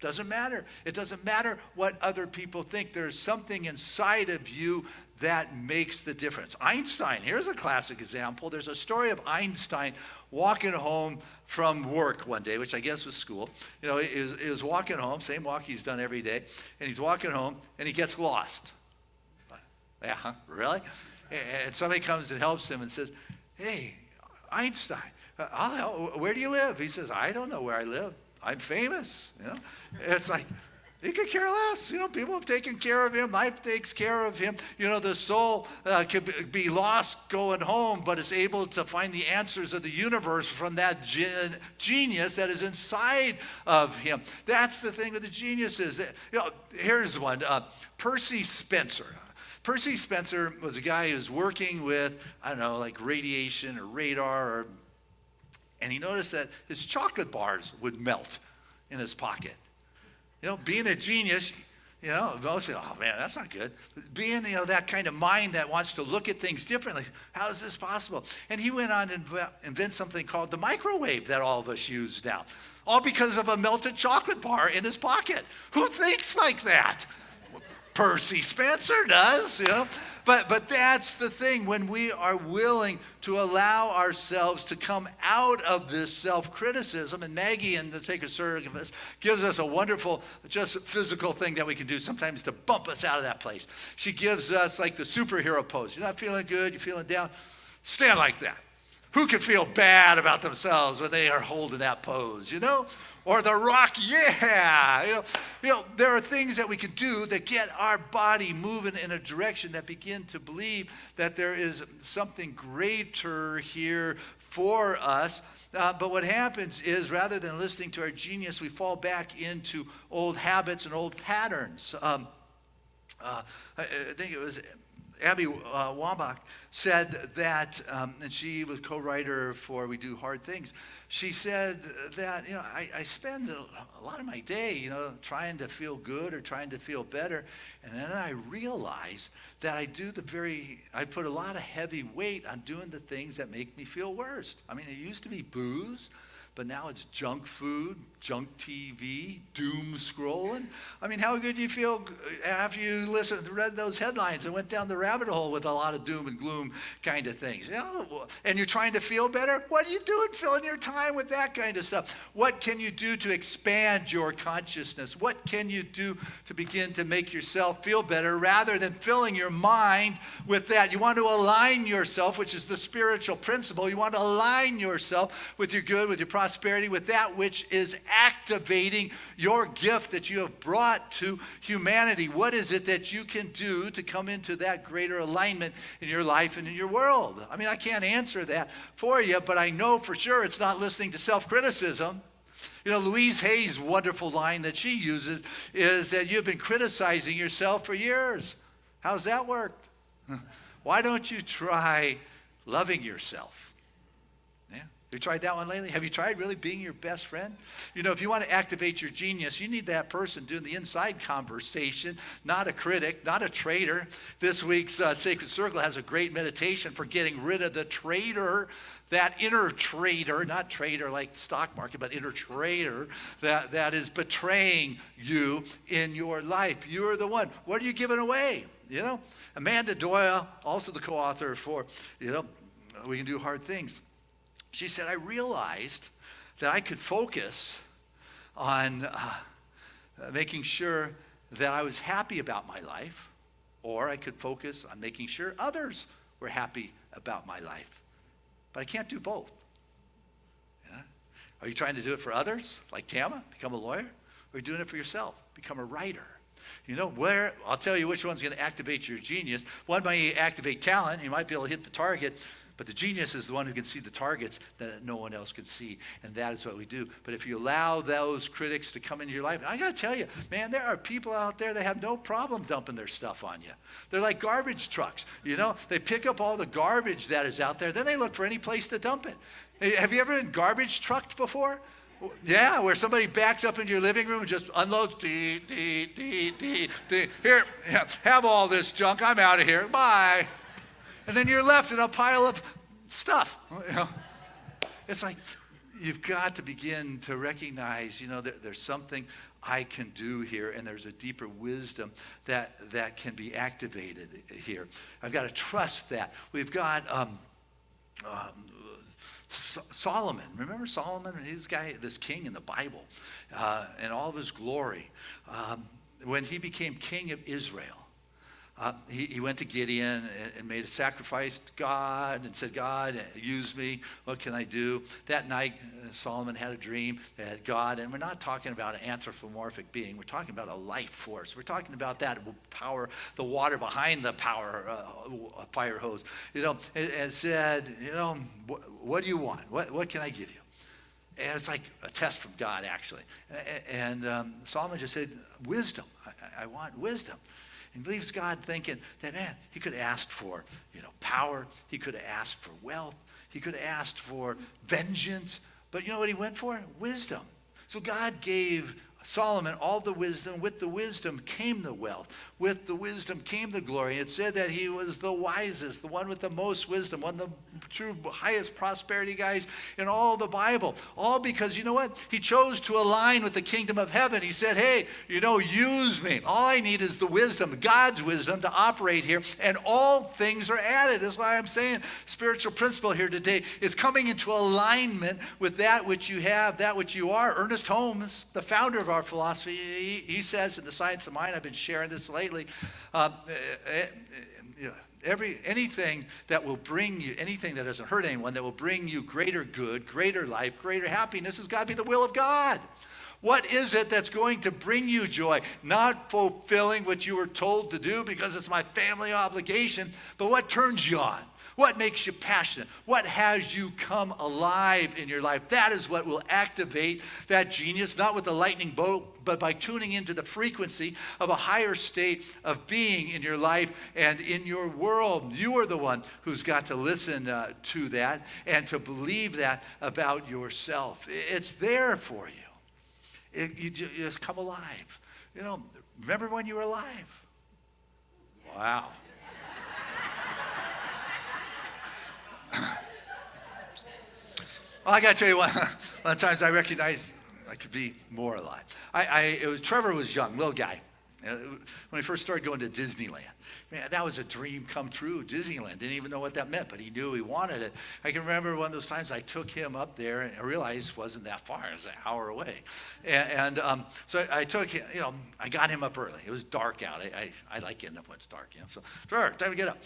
Speaker 4: doesn't matter. It doesn't matter what other people think. There's something inside of you that makes the difference. Einstein, here's a classic example. There's a story of Einstein walking home from work one day, which I guess was school. You know, he was walking home, same walk he's done every day, and he's walking home, and he gets lost. Yeah, huh? Really? And somebody comes and helps him and says, hey, Einstein, I'll help. Where do you live? He says, I don't know where I live. I'm famous. You know, it's like, He could care less. People have taken care of him. Life takes care of him. The soul could be lost going home, but is able to find the answers of the universe from that genius that is inside of him. That's the thing with the geniuses. Here's one. Percy Spencer. Percy Spencer was a guy who was working with, like radiation or radar, and he noticed that his chocolate bars would melt in his pocket. Being a genius, most say, oh man, that's not good. Being, that kind of mind that wants to look at things differently, how is this possible? And he went on to invent something called the microwave that all of us use now, all because of a melted chocolate bar in his pocket. Who thinks like that? Percy Spencer does, But that's the thing, when we are willing to allow ourselves to come out of this self-criticism, and Maggie in the Sacred Service gives us a wonderful, just physical thing that we can do sometimes to bump us out of that place. She gives us like the superhero pose. You're not feeling good, you're feeling down, stand like that. Who can feel bad about themselves when they are holding that pose, Or the rock, yeah. There are things that we can do that get our body moving in a direction that begin to believe that there is something greater here for us. But what happens is, rather than listening to our genius, we fall back into old habits and old patterns. I think it was Abby Wambach said that, and she was co-writer for We Do Hard Things. She said that, I spend a lot of my day, trying to feel good or trying to feel better. And then I realized that I put a lot of heavy weight on doing the things that make me feel worst. It used to be booze, but now it's junk food, junk TV, doom scrolling. How good do you feel after you read those headlines and went down the rabbit hole with a lot of doom and gloom kind of things? And you're trying to feel better? What are you doing filling your time with that kind of stuff? What can you do to expand your consciousness? What can you do to begin to make yourself feel better rather than filling your mind with that? You want to align yourself, which is the spiritual principle. You want to align yourself with your good, with your prosperity, with that which is activating your gift that you have brought to humanity. What is it that you can do to come into that greater alignment in your life and in your world? I can't answer that for you, but I know for sure it's not listening to self-criticism. Louise Hay's wonderful line that she uses is that you've been criticizing yourself for years. How's that worked? Why don't you try loving yourself? You tried that one lately? Have you tried really being your best friend? If you want to activate your genius, you need that person doing the inside conversation, not a critic, not a traitor. This week's Sacred Circle has a great meditation for getting rid of the traitor, that inner traitor, not traitor like the stock market, but inner traitor that is betraying you in your life. You're the one. What are you giving away? Amanda Doyle, also the co-author for, We Can Do Hard Things. She said, I realized that I could focus on making sure that I was happy about my life, or I could focus on making sure others were happy about my life. But I can't do both. Are you trying to do it for others, like Tama, become a lawyer? Or are you doing it for yourself, become a writer? I'll tell you which one's going to activate your genius. One might activate talent. You might be able to hit the target. But the genius is the one who can see the targets that no one else can see, and that is what we do. But if you allow those critics to come into your life, and I got to tell you, man, there are people out there that have no problem dumping their stuff on you. They're like garbage trucks. They pick up all the garbage that is out there, then they look for any place to dump it. Have you ever been garbage trucked before? Yeah, where somebody backs up into your living room and just unloads, here, have all this junk, I'm out of here, bye. And then you're left in a pile of stuff. It's like you've got to begin to recognize, that there's something I can do here, and there's a deeper wisdom that can be activated here. I've got to trust that. We've got Solomon. Remember Solomon? This king in the Bible, and all of his glory. When he became king of Israel, he went to Gideon and made a sacrifice to God and said, God, use me. What can I do? That night, Solomon had a dream that God, and we're not talking about an anthropomorphic being. We're talking about a life force. We're talking about that will power the water behind the fire hose. And said, what do you want? What can I give you? And it's like a test from God, actually. And Solomon just said, wisdom. I want wisdom. And leaves God thinking that, man, he could have asked for, power. He could have asked for wealth. He could have asked for vengeance. But you know what he went for? Wisdom. So God gave Solomon all the wisdom. With the wisdom came the wealth. With the wisdom came the glory. It said that he was the wisest, the one with the most wisdom, one of the true highest prosperity guys in all the Bible. All because, you know what? He chose to align with the kingdom of heaven. He said, hey, use me. All I need is the wisdom, God's wisdom to operate here, and all things are added. That's why I'm saying spiritual principle here today is coming into alignment with that which you have, that which you are. Ernest Holmes, the founder of our philosophy, he says in The Science of Mind, I've been sharing this lately, anything that will bring you, anything that doesn't hurt anyone, that will bring you greater good, greater life, greater happiness has got to be the will of God. What is it that's going to bring you joy? Not fulfilling what you were told to do because it's my family obligation, but what turns you on? What makes you passionate? What has you come alive in your life? That is what will activate that genius, not with a lightning bolt, but by tuning into the frequency of a higher state of being in your life and in your world. You are the one who's got to listen to that and to believe that about yourself. It's there for you. You just come alive. Remember when you were alive? Wow. Well, I got to tell you, one of the times I recognized I could be more alive. Trevor was young, little guy. When we first started going to Disneyland, man, that was a dream come true. Disneyland, didn't even know what that meant, but he knew he wanted it. I can remember one of those times I took him up there, and I realized it wasn't that far. It was an hour away. So I took him, I got him up early. It was dark out. I like getting up when it's dark, So, Trevor, time to get up.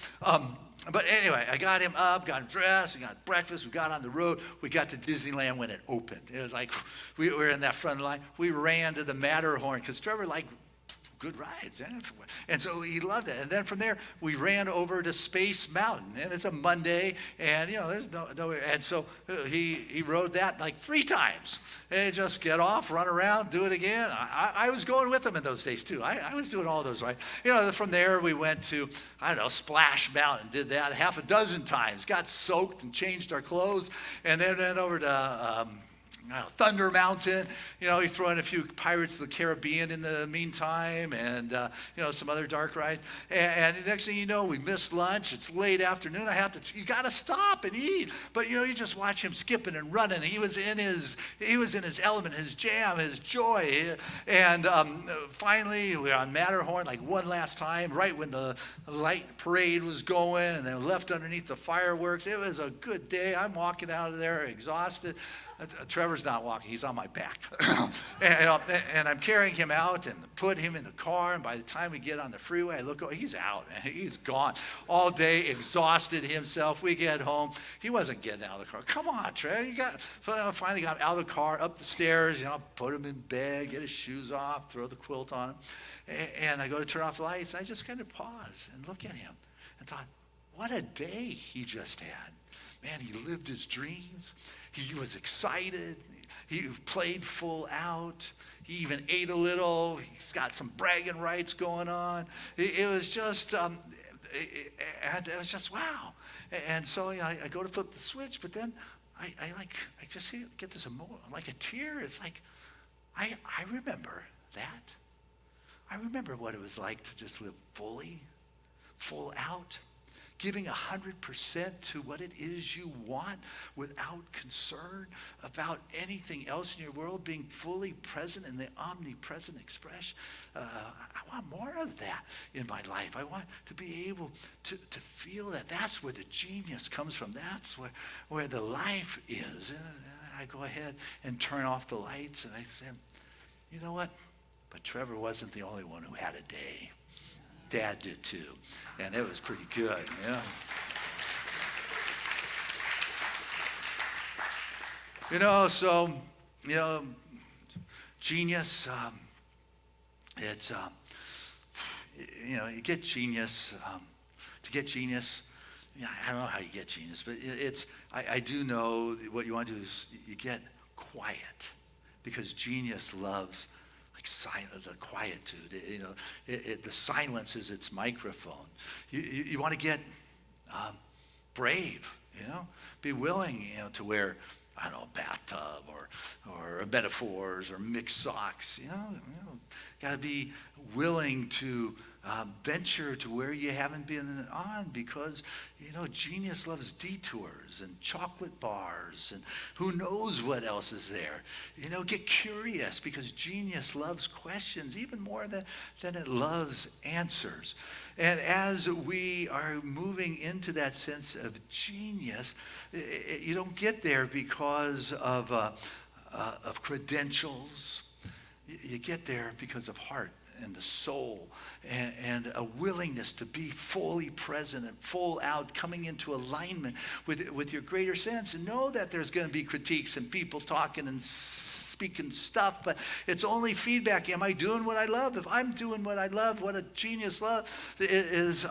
Speaker 4: But anyway, I got him up, got him dressed, we got breakfast, we got on the road. We got to Disneyland when it opened. It was like we were in that front line. We ran to the Matterhorn because Trevor liked good rides. And so he loved it. And then from there, we ran over to Space Mountain. And it's a Monday, and, there's no and so he rode that like 3 times. And just get off, run around, do it again. I was going with him in those days, too. I was doing all those, right? From there, we went to, Splash Mountain, did that 6 times, got soaked and changed our clothes, and then went over to Thunder Mountain. He threw in a few Pirates of the Caribbean in the meantime, and some other dark rides. And the next thing you know, we missed lunch. It's late afternoon. You got to stop and eat. But you just watch him skipping and running. He was in his element, his jam, his joy. And finally, we were on Matterhorn like one last time, right when the light parade was going, and then left underneath the fireworks. It was a good day. I'm walking out of there exhausted. Trevor's not walking, he's on my back. and I'm carrying him out and put him in the car, and by the time we get on the freeway, I look over, he's out, man. He's gone. All day, exhausted himself. We get home, he wasn't getting out of the car. Come on, Trev, finally got out of the car, up the stairs, put him in bed, get his shoes off, throw the quilt on him. And I go to turn off the lights, I just kind of pause and look at him and thought, what a day he just had. Man, he lived his dreams. He was excited. He played full out. He even ate a little. He's got some bragging rights going on. It was just, it was just wow. And so I go to flip the switch, but then I just get this like a tear. It's like, I remember that. I remember what it was like to just live fully, full out. Giving 100% to what it is you want without concern about anything else in your world, being fully present in the omnipresent expression. I want more of that in my life. I want to be able to feel that. That's where the genius comes from. That's where the life is. And I go ahead and turn off the lights, and I say, you know what? But Trevor wasn't the only one who had a day. Dad did too. And it was pretty good, yeah. Genius, it's, you get genius. To get genius, I don't know how you get genius, but I do know what you want to do is you get quiet, because genius loves the quietude. The silence is its microphone. You want to get brave, be willing, to wear, I don't know, a bathtub or metaphors or mixed socks. Got to be willing to venture to where you haven't been on, because genius loves detours and chocolate bars and who knows what else is there. Get curious, because genius loves questions even more than it loves answers. And as we are moving into that sense of genius, you don't get there because of credentials. You get there because of heart and the soul, and a willingness to be fully present and full out, coming into alignment with your greater sense, and know that there's going to be critiques and people talking and speaking stuff, but it's only feedback. Am I doing what I love? If I'm doing what I love, what a genius love is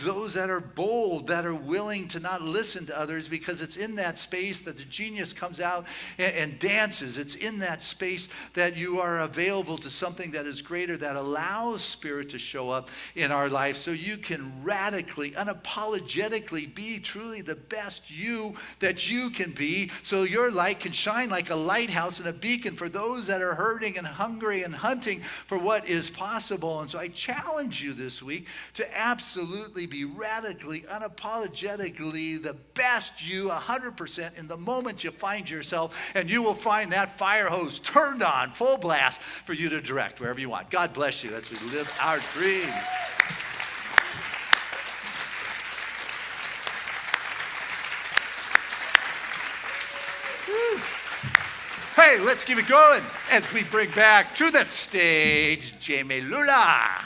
Speaker 4: those that are bold, that are willing to not listen to others, because it's in that space that the genius comes out and dances. It's in that space that you are available to something that is greater, that allows Spirit to show up in our life, so you can radically, unapologetically be truly the best you that you can be, so your light can shine like a lighthouse and a beacon for those that are hurting and hungry and hunting for what is possible. And so I challenge you this week to absolutely be radically, unapologetically the best you, 100% in the moment you find yourself, and you will find that fire hose turned on, full blast, for you to direct wherever you want. God bless you as we live our dream. Hey, let's keep it going as we bring back to the stage Jamie Lula.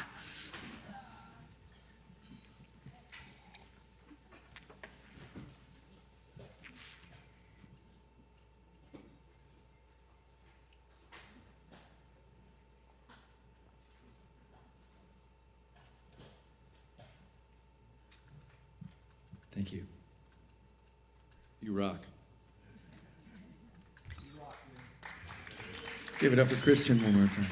Speaker 7: Thank you. You rock. Give it up for Christian one more time.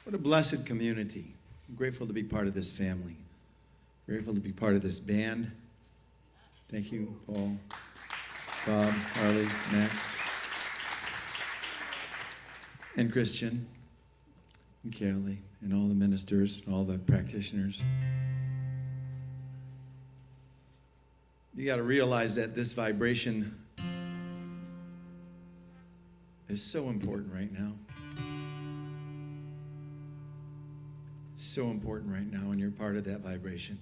Speaker 7: What a blessed community. I'm grateful to be part of this family. Grateful to be part of this band. Thank you, Paul, Bob, Harley, Max, and Christian, and Kelly, and all the ministers, and all the practitioners. You got to realize that this vibration is so important right now. It's so important right now, and you're part of that vibration.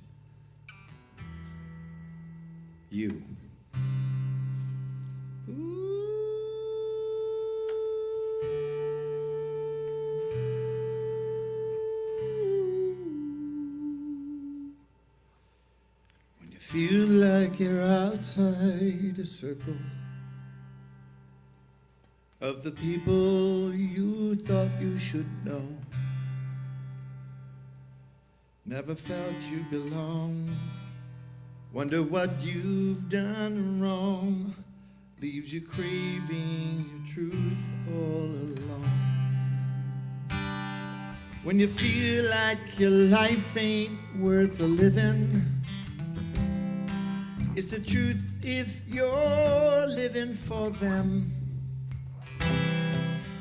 Speaker 7: You. When you feel like you're outside a circle of the people you thought you should know, never felt you belong, wonder what you've done wrong, leaves you craving your truth all along. When you feel like your life ain't worth a living, it's the truth if you're living for them.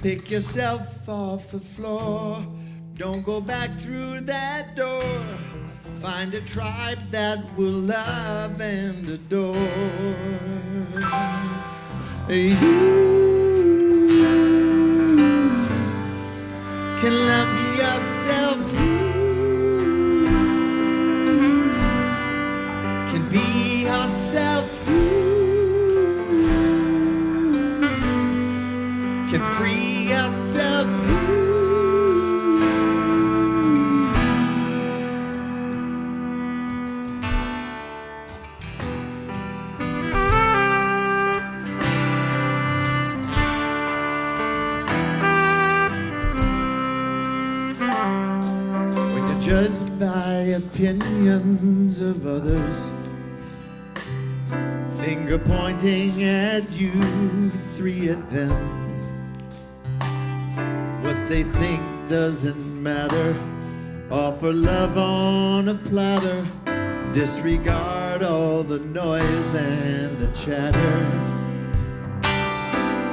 Speaker 7: Pick yourself off the floor. Don't go back through that door. Find a tribe that will love and adore. You can love yourself. You can be yourself. Can free yourself. opinions of others, finger pointing at you, three at them. What they think doesn't matter. Offer love on a platter. Disregard all the noise and the chatter.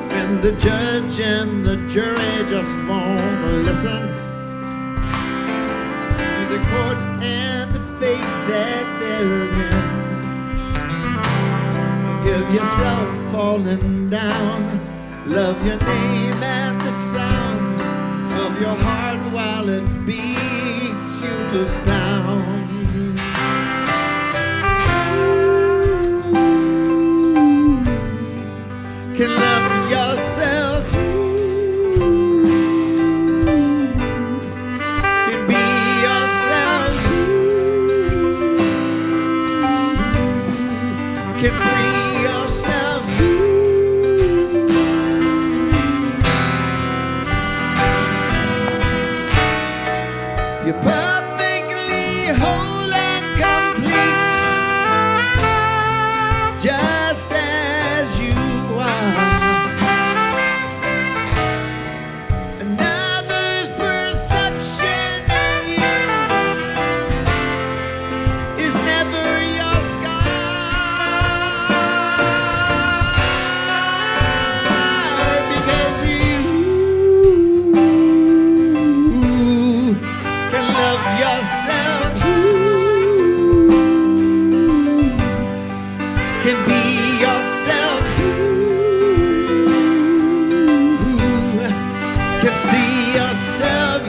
Speaker 7: When the judge and the jury just won't listen to the court and the fate that they're in. Forgive yourself falling down. Love your name and the sound of your heart while it beats you loose down. Can love yourself. Can be yourself. Can free yourself. You're perfectly whole and complete, just as you are. Another's perception of you is never your scar, because you can love yourself, can be yourself, can see yourself,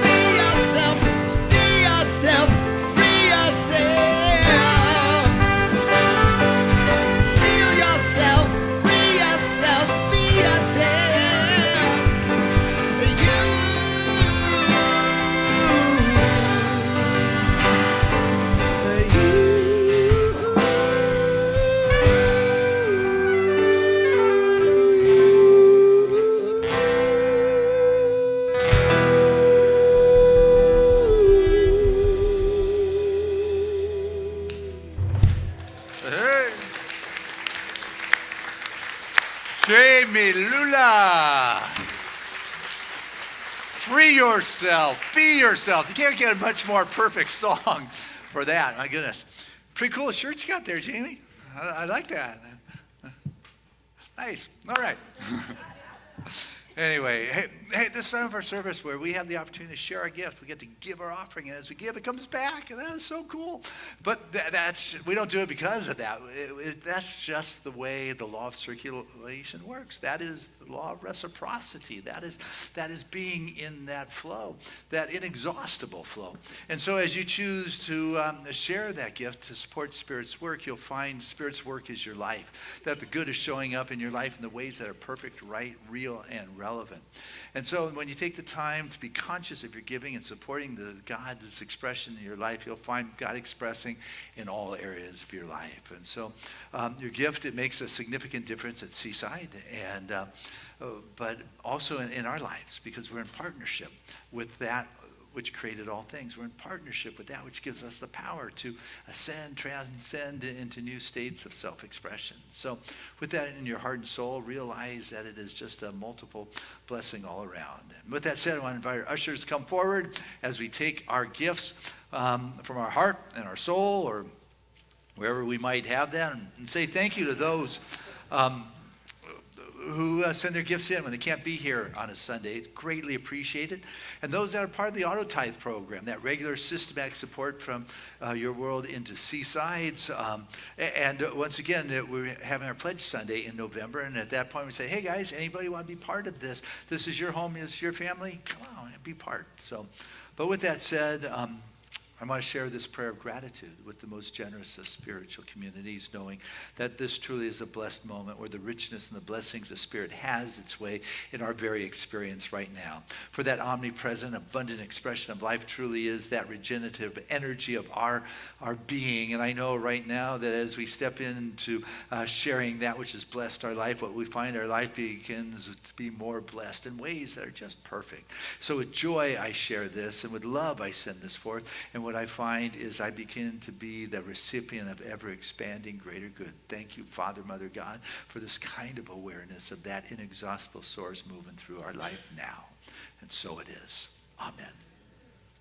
Speaker 7: be yourself, see yourself, free yourself, feel yourself, free yourself, be yourself.
Speaker 4: Hey. Jamie Lula. Free yourself. Be yourself. You can't get a much more perfect song for that. My goodness. Pretty cool shirt you got there, Jamie. I like that. Nice. All right. Anyway, hey, this is time of our service where we have the opportunity to share our gift. We get to give our offering, and as we give, it comes back, and that is so cool. But we don't do it because of that. That's just the way the law of circulation works. That is the law of reciprocity. That is being in that flow, that inexhaustible flow. And so as you choose to share that gift to support Spirit's work, you'll find Spirit's work is your life, that the good is showing up in your life in the ways that are perfect, right, real, and relevant. And so when you take the time to be conscious of your giving and supporting God's expression in your life, you'll find God expressing in all areas of your life. And so your gift, it makes a significant difference at Seaside, and but also in our lives, because we're in partnership with that which created all things. We're in partnership with that which gives us the power to ascend, transcend into new states of self-expression. So with that in your heart and soul, realize that it is just a multiple blessing all around. And with that said, I want to invite our ushers to come forward as we take our gifts from our heart and our soul, or wherever we might have that, and say thank you to those who send their gifts in when they can't be here on a Sunday. It's greatly appreciated. And those that are part of the Auto Tithe program, that regular systematic support from your world into Seaside's. And once again, we're having our Pledge Sunday in November. And at that point, we say, hey guys, anybody want to be part of this? This is your home, this is your family. Come on, be part. So, but with that said, I want to share this prayer of gratitude with the most generous of spiritual communities, knowing that this truly is a blessed moment where the richness and the blessings of Spirit has its way in our very experience right now. For that omnipresent, abundant expression of life truly is that regenerative energy of our being. And I know right now that as we step into sharing that which has blessed our life, what we find our life begins to be more blessed in ways that are just perfect. So with joy I share this, and with love I send this forth. And what I find is I begin to be the recipient of ever-expanding greater good. Thank you, Father, Mother, God, for this kind of awareness of that inexhaustible source moving through our life now. And so it is. Amen.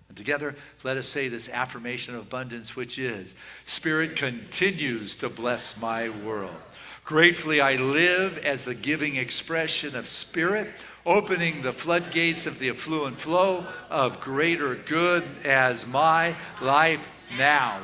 Speaker 4: And together, let us say this affirmation of abundance, which is, Spirit continues to bless my world. Gratefully, I live as the giving expression of Spirit, opening the floodgates of the affluent flow of greater good as my life now.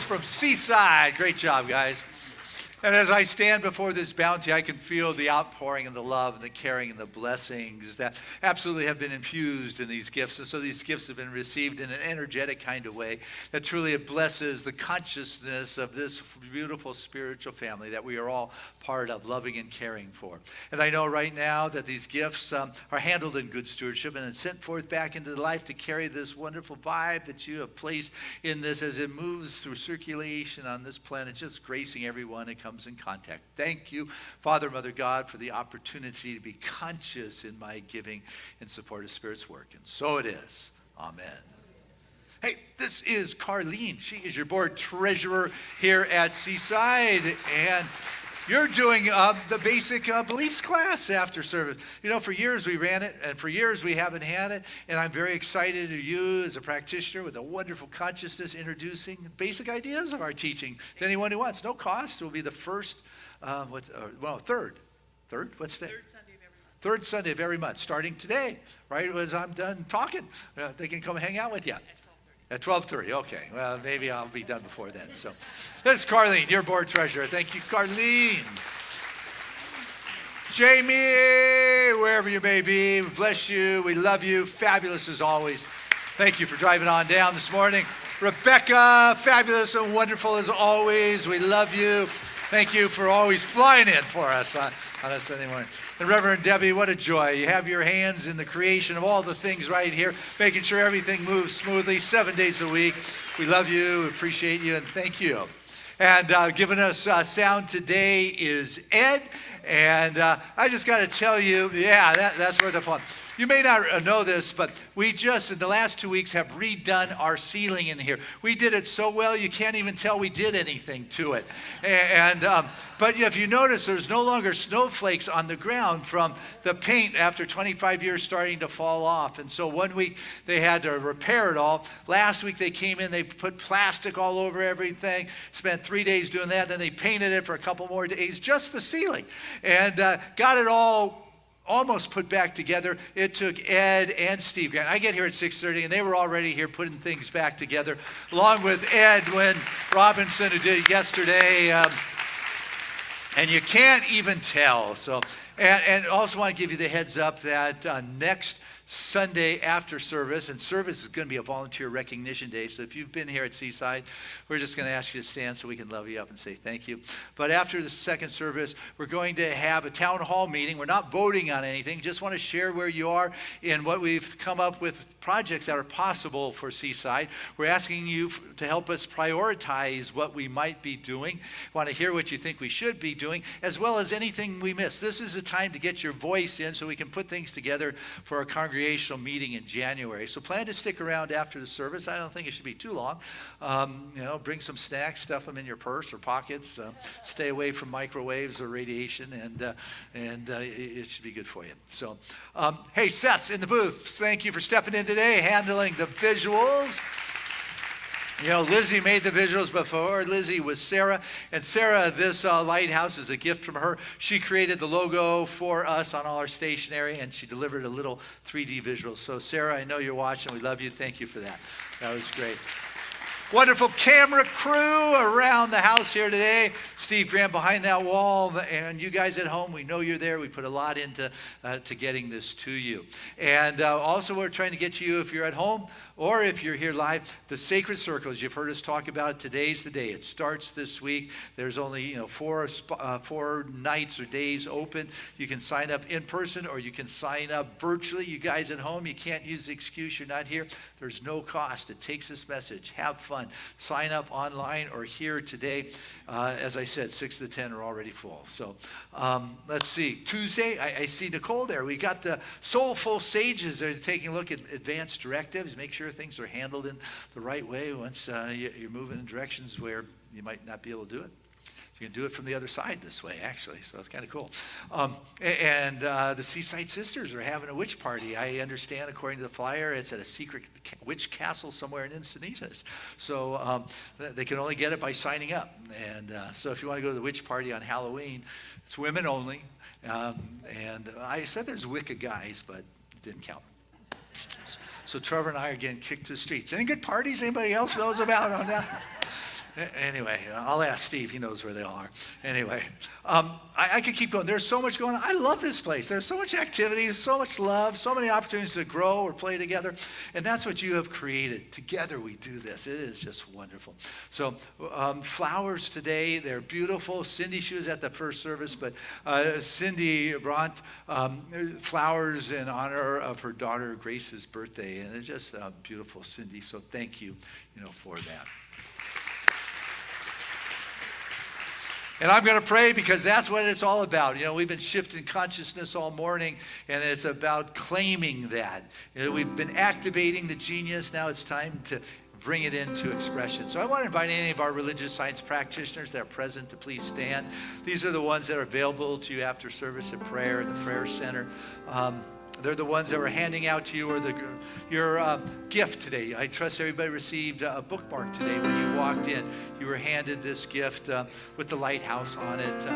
Speaker 4: From Seaside. Great job, guys. And as I stand before this bounty, I can feel the outpouring and the love and the caring and the blessings that absolutely have been infused in these gifts. And so these gifts have been received in an energetic kind of way that truly it blesses the consciousness of this beautiful spiritual family that we are all part of, loving and caring for. And I know right now that these gifts are handled in good stewardship and it's sent forth back into life to carry this wonderful vibe that you have placed in this as it moves through circulation on this planet, just gracing everyone it comes in contact. Thank you, Father, Mother, God, for the opportunity to be conscious in my giving in support of Spirit's work. And so it is. Amen. Hey, this is Carlene. She is your board treasurer here at Seaside. And you're doing the basic beliefs class after service. You know, for years we ran it, and for years we haven't had it. And I'm very excited to you as a practitioner with a wonderful consciousness introducing basic ideas of our teaching to anyone who wants. No cost. It will be the first, third. What's that? Third Sunday of every month, starting today, right as I'm done talking. They can come hang out with you. At 12:30, okay. Well, maybe I'll be done before then. So, this is Carlene, your board treasurer. Thank you, Carlene. Jamie, wherever you may be, we bless you. We love you. Fabulous as always. Thank you for driving on down this morning. Rebecca, fabulous and wonderful as always. We love you. Thank you for always flying in for us on a Sunday morning. And Reverend Debbie, what a joy. You have your hands in the creation of all the things right here, making sure everything moves smoothly 7 days a week. We love you, appreciate you, and thank you. And giving us sound today is Ed. And I just got to tell you, that's worth a applause. You may not know this, but we just, in the last 2 weeks, have redone our ceiling in here. We did it so well, you can't even tell we did anything to it. But if you notice, there's no longer snowflakes on the ground from the paint after 25 years starting to fall off. And so 1 week, they had to repair it all. Last week, they came in, they put plastic all over everything, spent 3 days doing that, then they painted it for a couple more days, just the ceiling, and got it all almost put back together. It took Ed and Steve Grant. I get here at 6:30, and they were already here putting things back together, along with Edwin Robinson, who did it yesterday. And you can't even tell. So, and also want to give you the heads up that next Sunday after service, and service is going to be a volunteer recognition day. So if you've been here at Seaside, we're just going to ask you to stand so we can love you up and say thank you. But after the second service, we're going to have a town hall meeting. We're not voting on anything. Just want to share where you are in what we've come up with, projects that are possible for Seaside. We're asking you to help us prioritize what we might be doing. Want to hear what you think we should be doing, as well as anything we miss. This is the time to get your voice in so we can put things together for our congregational meeting in January. So plan to stick around after the service. I don't think it should be too long. Bring some snacks, stuff them in your purse or pockets. Stay away from microwaves or radiation, and it should be good for you. So, hey, Seth's in the booth. Thank you for stepping in today, handling the visuals. You know, Lizzie made the visuals before. Lizzie was Sarah. And Sarah, this lighthouse is a gift from her. She created the logo for us on all our stationery, and she delivered a little 3D visual. So, Sarah, I know you're watching. We love you. Thank you for that. That was great. Wonderful camera crew around the house here today. Steve Grant behind that wall, and you guys at home, we know you're there. We put a lot into to getting this to you. And also we're trying to get to you if you're at home or if you're here live, the Sacred Circles. You've heard us talk about. Today's the day. It starts this week. There's only 4 nights or days open. You can sign up in person or you can sign up virtually. You guys at home, you can't use the excuse you're not here. There's no cost. It takes this message. Have fun. Sign up online or here today. As I said, 6 to 10 are already full. So let's see. Tuesday, I see Nicole there. We got the Soulful Sages. They're taking a look at advanced directives. Make sure things are handled in the right way once you're moving in directions where you might not be able to do it. You can do it from the other side this way, actually, so that's kind of cool. The Seaside Sisters are having a witch party. I understand, according to the flyer, it's at a secret witch castle somewhere in Encinitas. So they can only get it by signing up. And so if you want to go to the witch party on Halloween, it's women only. And I said there's Wicca guys, but it didn't count. So Trevor and I are getting kicked to the streets. Any good parties anybody else knows about on that? Anyway, I'll ask Steve. He knows where they all are. Anyway, I could keep going. There's so much going on. I love this place. There's so much activity, so much love, so many opportunities to grow or play together. And that's what you have created. Together we do this. It is just wonderful. So flowers today, they're beautiful. Cindy, she was at the first service, but Cindy brought flowers in honor of her daughter Grace's birthday. And it's just beautiful, Cindy. So thank you, for that. And I'm going to pray because that's what it's all about. We've been shifting consciousness all morning, and it's about claiming that. We've been activating the genius. Now it's time to bring it into expression. So I want to invite any of our religious science practitioners that are present to please stand. These are the ones that are available to you after service at prayer in the prayer center. They're the ones that were handing out to you or your gift today. I trust everybody received a bookmark today when you walked in. You were handed this gift with the lighthouse on it,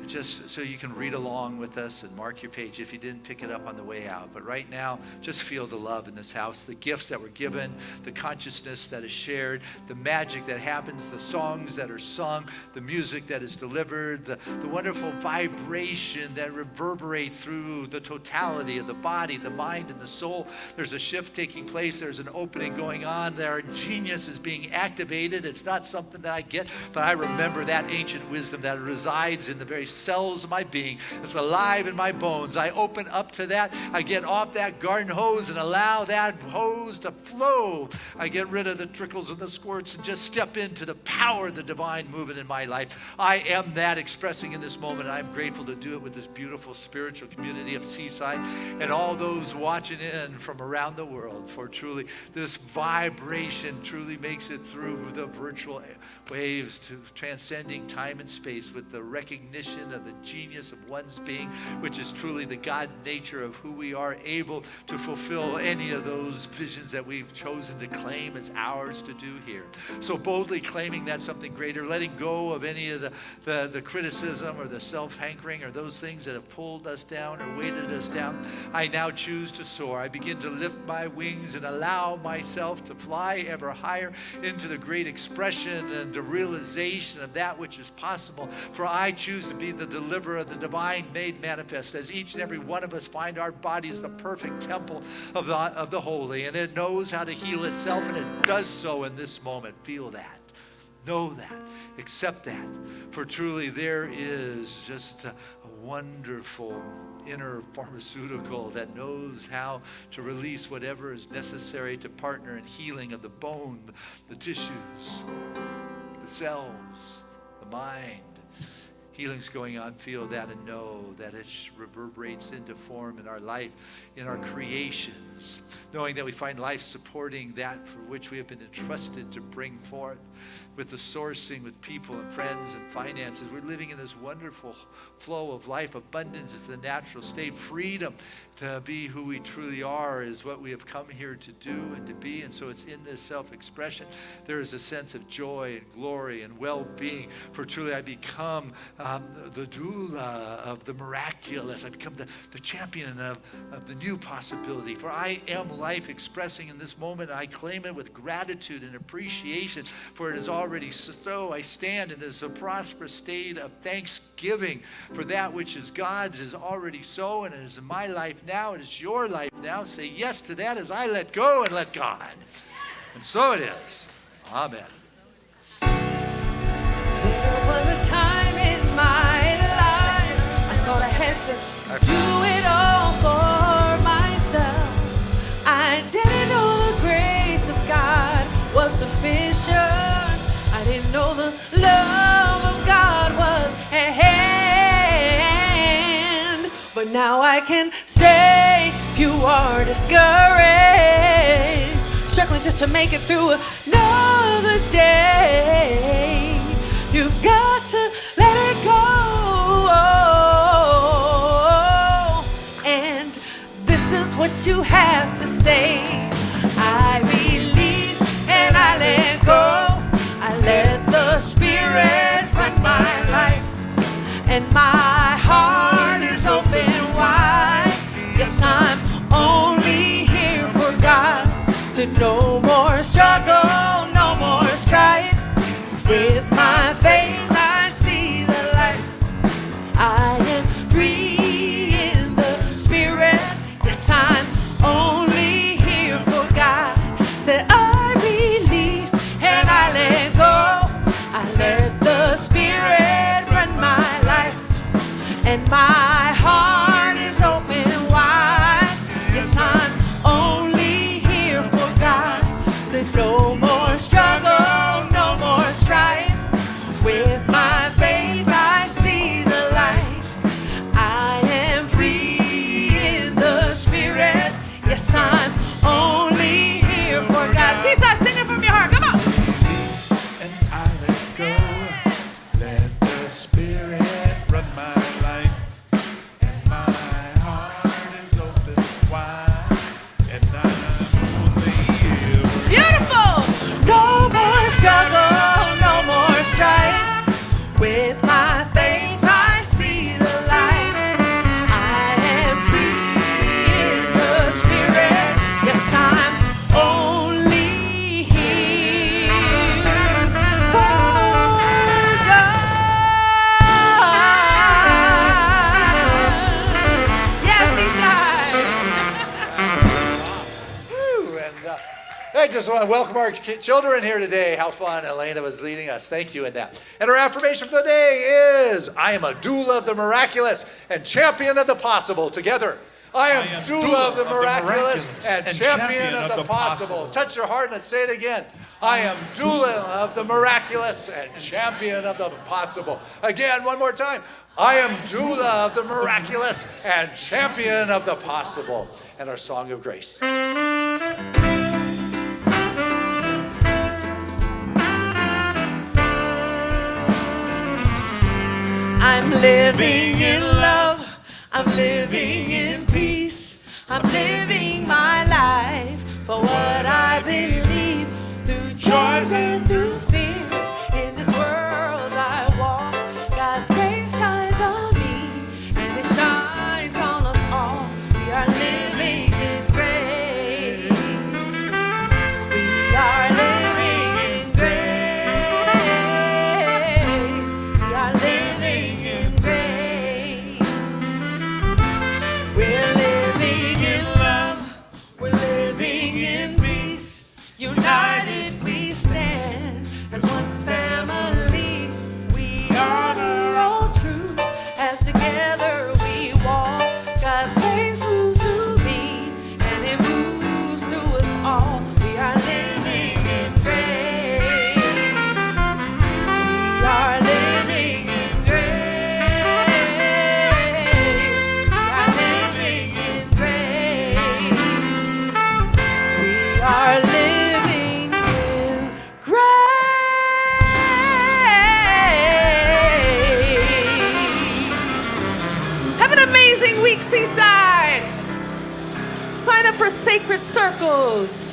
Speaker 4: just so you can read along with us and mark your page if you didn't pick it up on the way out. But right now, just feel the love in this house, the gifts that were given, the consciousness that is shared, the magic that happens, the songs that are sung, the music that is delivered, the wonderful vibration that reverberates through the totality of the body, the mind, and the soul. There's a shift taking place. There's an opening going on. Their genius is being activated. It's not something that I get, but I remember that ancient wisdom that resides in the very cells of my being. It's alive in my bones. I open up to that. I get off that garden hose and allow that hose to flow. I get rid of the trickles and the squirts and just step into the power of the divine moving in my life. I am that expressing in this moment. I'm grateful to do it with this beautiful spiritual community of Seaside and all those watching in from around the world. For truly, this vibration truly makes it through the virtual waves to transcending time and space with the recognition of the genius of one's being, which is truly the God nature of who we are, able to fulfill any of those visions that we've chosen to claim as ours to do here. So boldly claiming that something greater, letting go of any of the criticism or the self-hankering or those things that have pulled us down or weighted us down. I now choose to soar. I begin to lift my wings and allow myself to fly ever higher into the great expression and the realization of that which is possible. For I choose to be the deliverer of the divine made manifest, as each and every one of us find our body is the perfect temple of the holy, and it knows how to heal itself, and it does so in this moment. Feel that. Know that. Accept that. For truly there is just a wonderful inner pharmaceutical that knows how to release whatever is necessary to partner in healing of the bone, the tissues, the cells, the mind. Healing's going on. Feel that and know that it reverberates into form in our life, in our creations, knowing that we find life supporting that for which we have been entrusted to bring forth, with the sourcing, with people and friends and finances. We're living in this wonderful flow of life. Abundance is the natural state. Freedom to be who we truly are is what we have come here to do and to be. And so it's in this self-expression. There is a sense of joy and glory and well-being. For truly I become the doula of the miraculous. I become the champion of the new possibility. For I am life expressing in this moment. I claim it with gratitude and appreciation, for it is already so. I stand in this prosperous state of thanksgiving for that which is God's is already so, and it is my life now. It is your life now. Say yes to that as I let go and let God. And so it is. Amen.
Speaker 2: There was a time in my life I thought I had to do it all for myself. I didn't know the grace of God was sufficient. I didn't know the love of God was at hand. But now I can say, if you are discouraged, struggling just to make it through another day, you've got to let it go. And this is what you have to say. I release and I let go. I let the Spirit run my life, and my heart is open wide. Yes, I'm only here for God. So no more struggle, no more strife. With my faith I see the light. I am free in the Spirit. Yes, I'm only here for God. Said I release and I let go. I let the Spirit run my life, and my heart is open wide. Yes, I'm only here for God.
Speaker 4: I just want to welcome our children here today. How fun. Elena was leading us. Thank you in that. And our affirmation for the day is, I am a doula of the miraculous and champion of the possible. Together. I am doula of the miraculous and champion of the possible. Touch your heart and say it again. I am doula of the miraculous and champion of the possible. Again, one more time. I am doula of the miraculous and champion of the possible. And our song of grace.
Speaker 3: I'm living in love, I'm living in peace, I'm living my life for what I believe, through joys and through fears. In this world I walk, God's grace shines on me, and it shines on us all. We are living in grace. We are living in grace. We are living in grace. We're living in love. We're living in peace. United we stand as one family. We honor all truth as together we walk. God's grace moves through me and it moves through us all. We are living in grace. We are living in grace. We are living in grace. We are living in grace. Have an amazing week, Seaside. Sign up for Sacred Circles.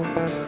Speaker 8: Thank you.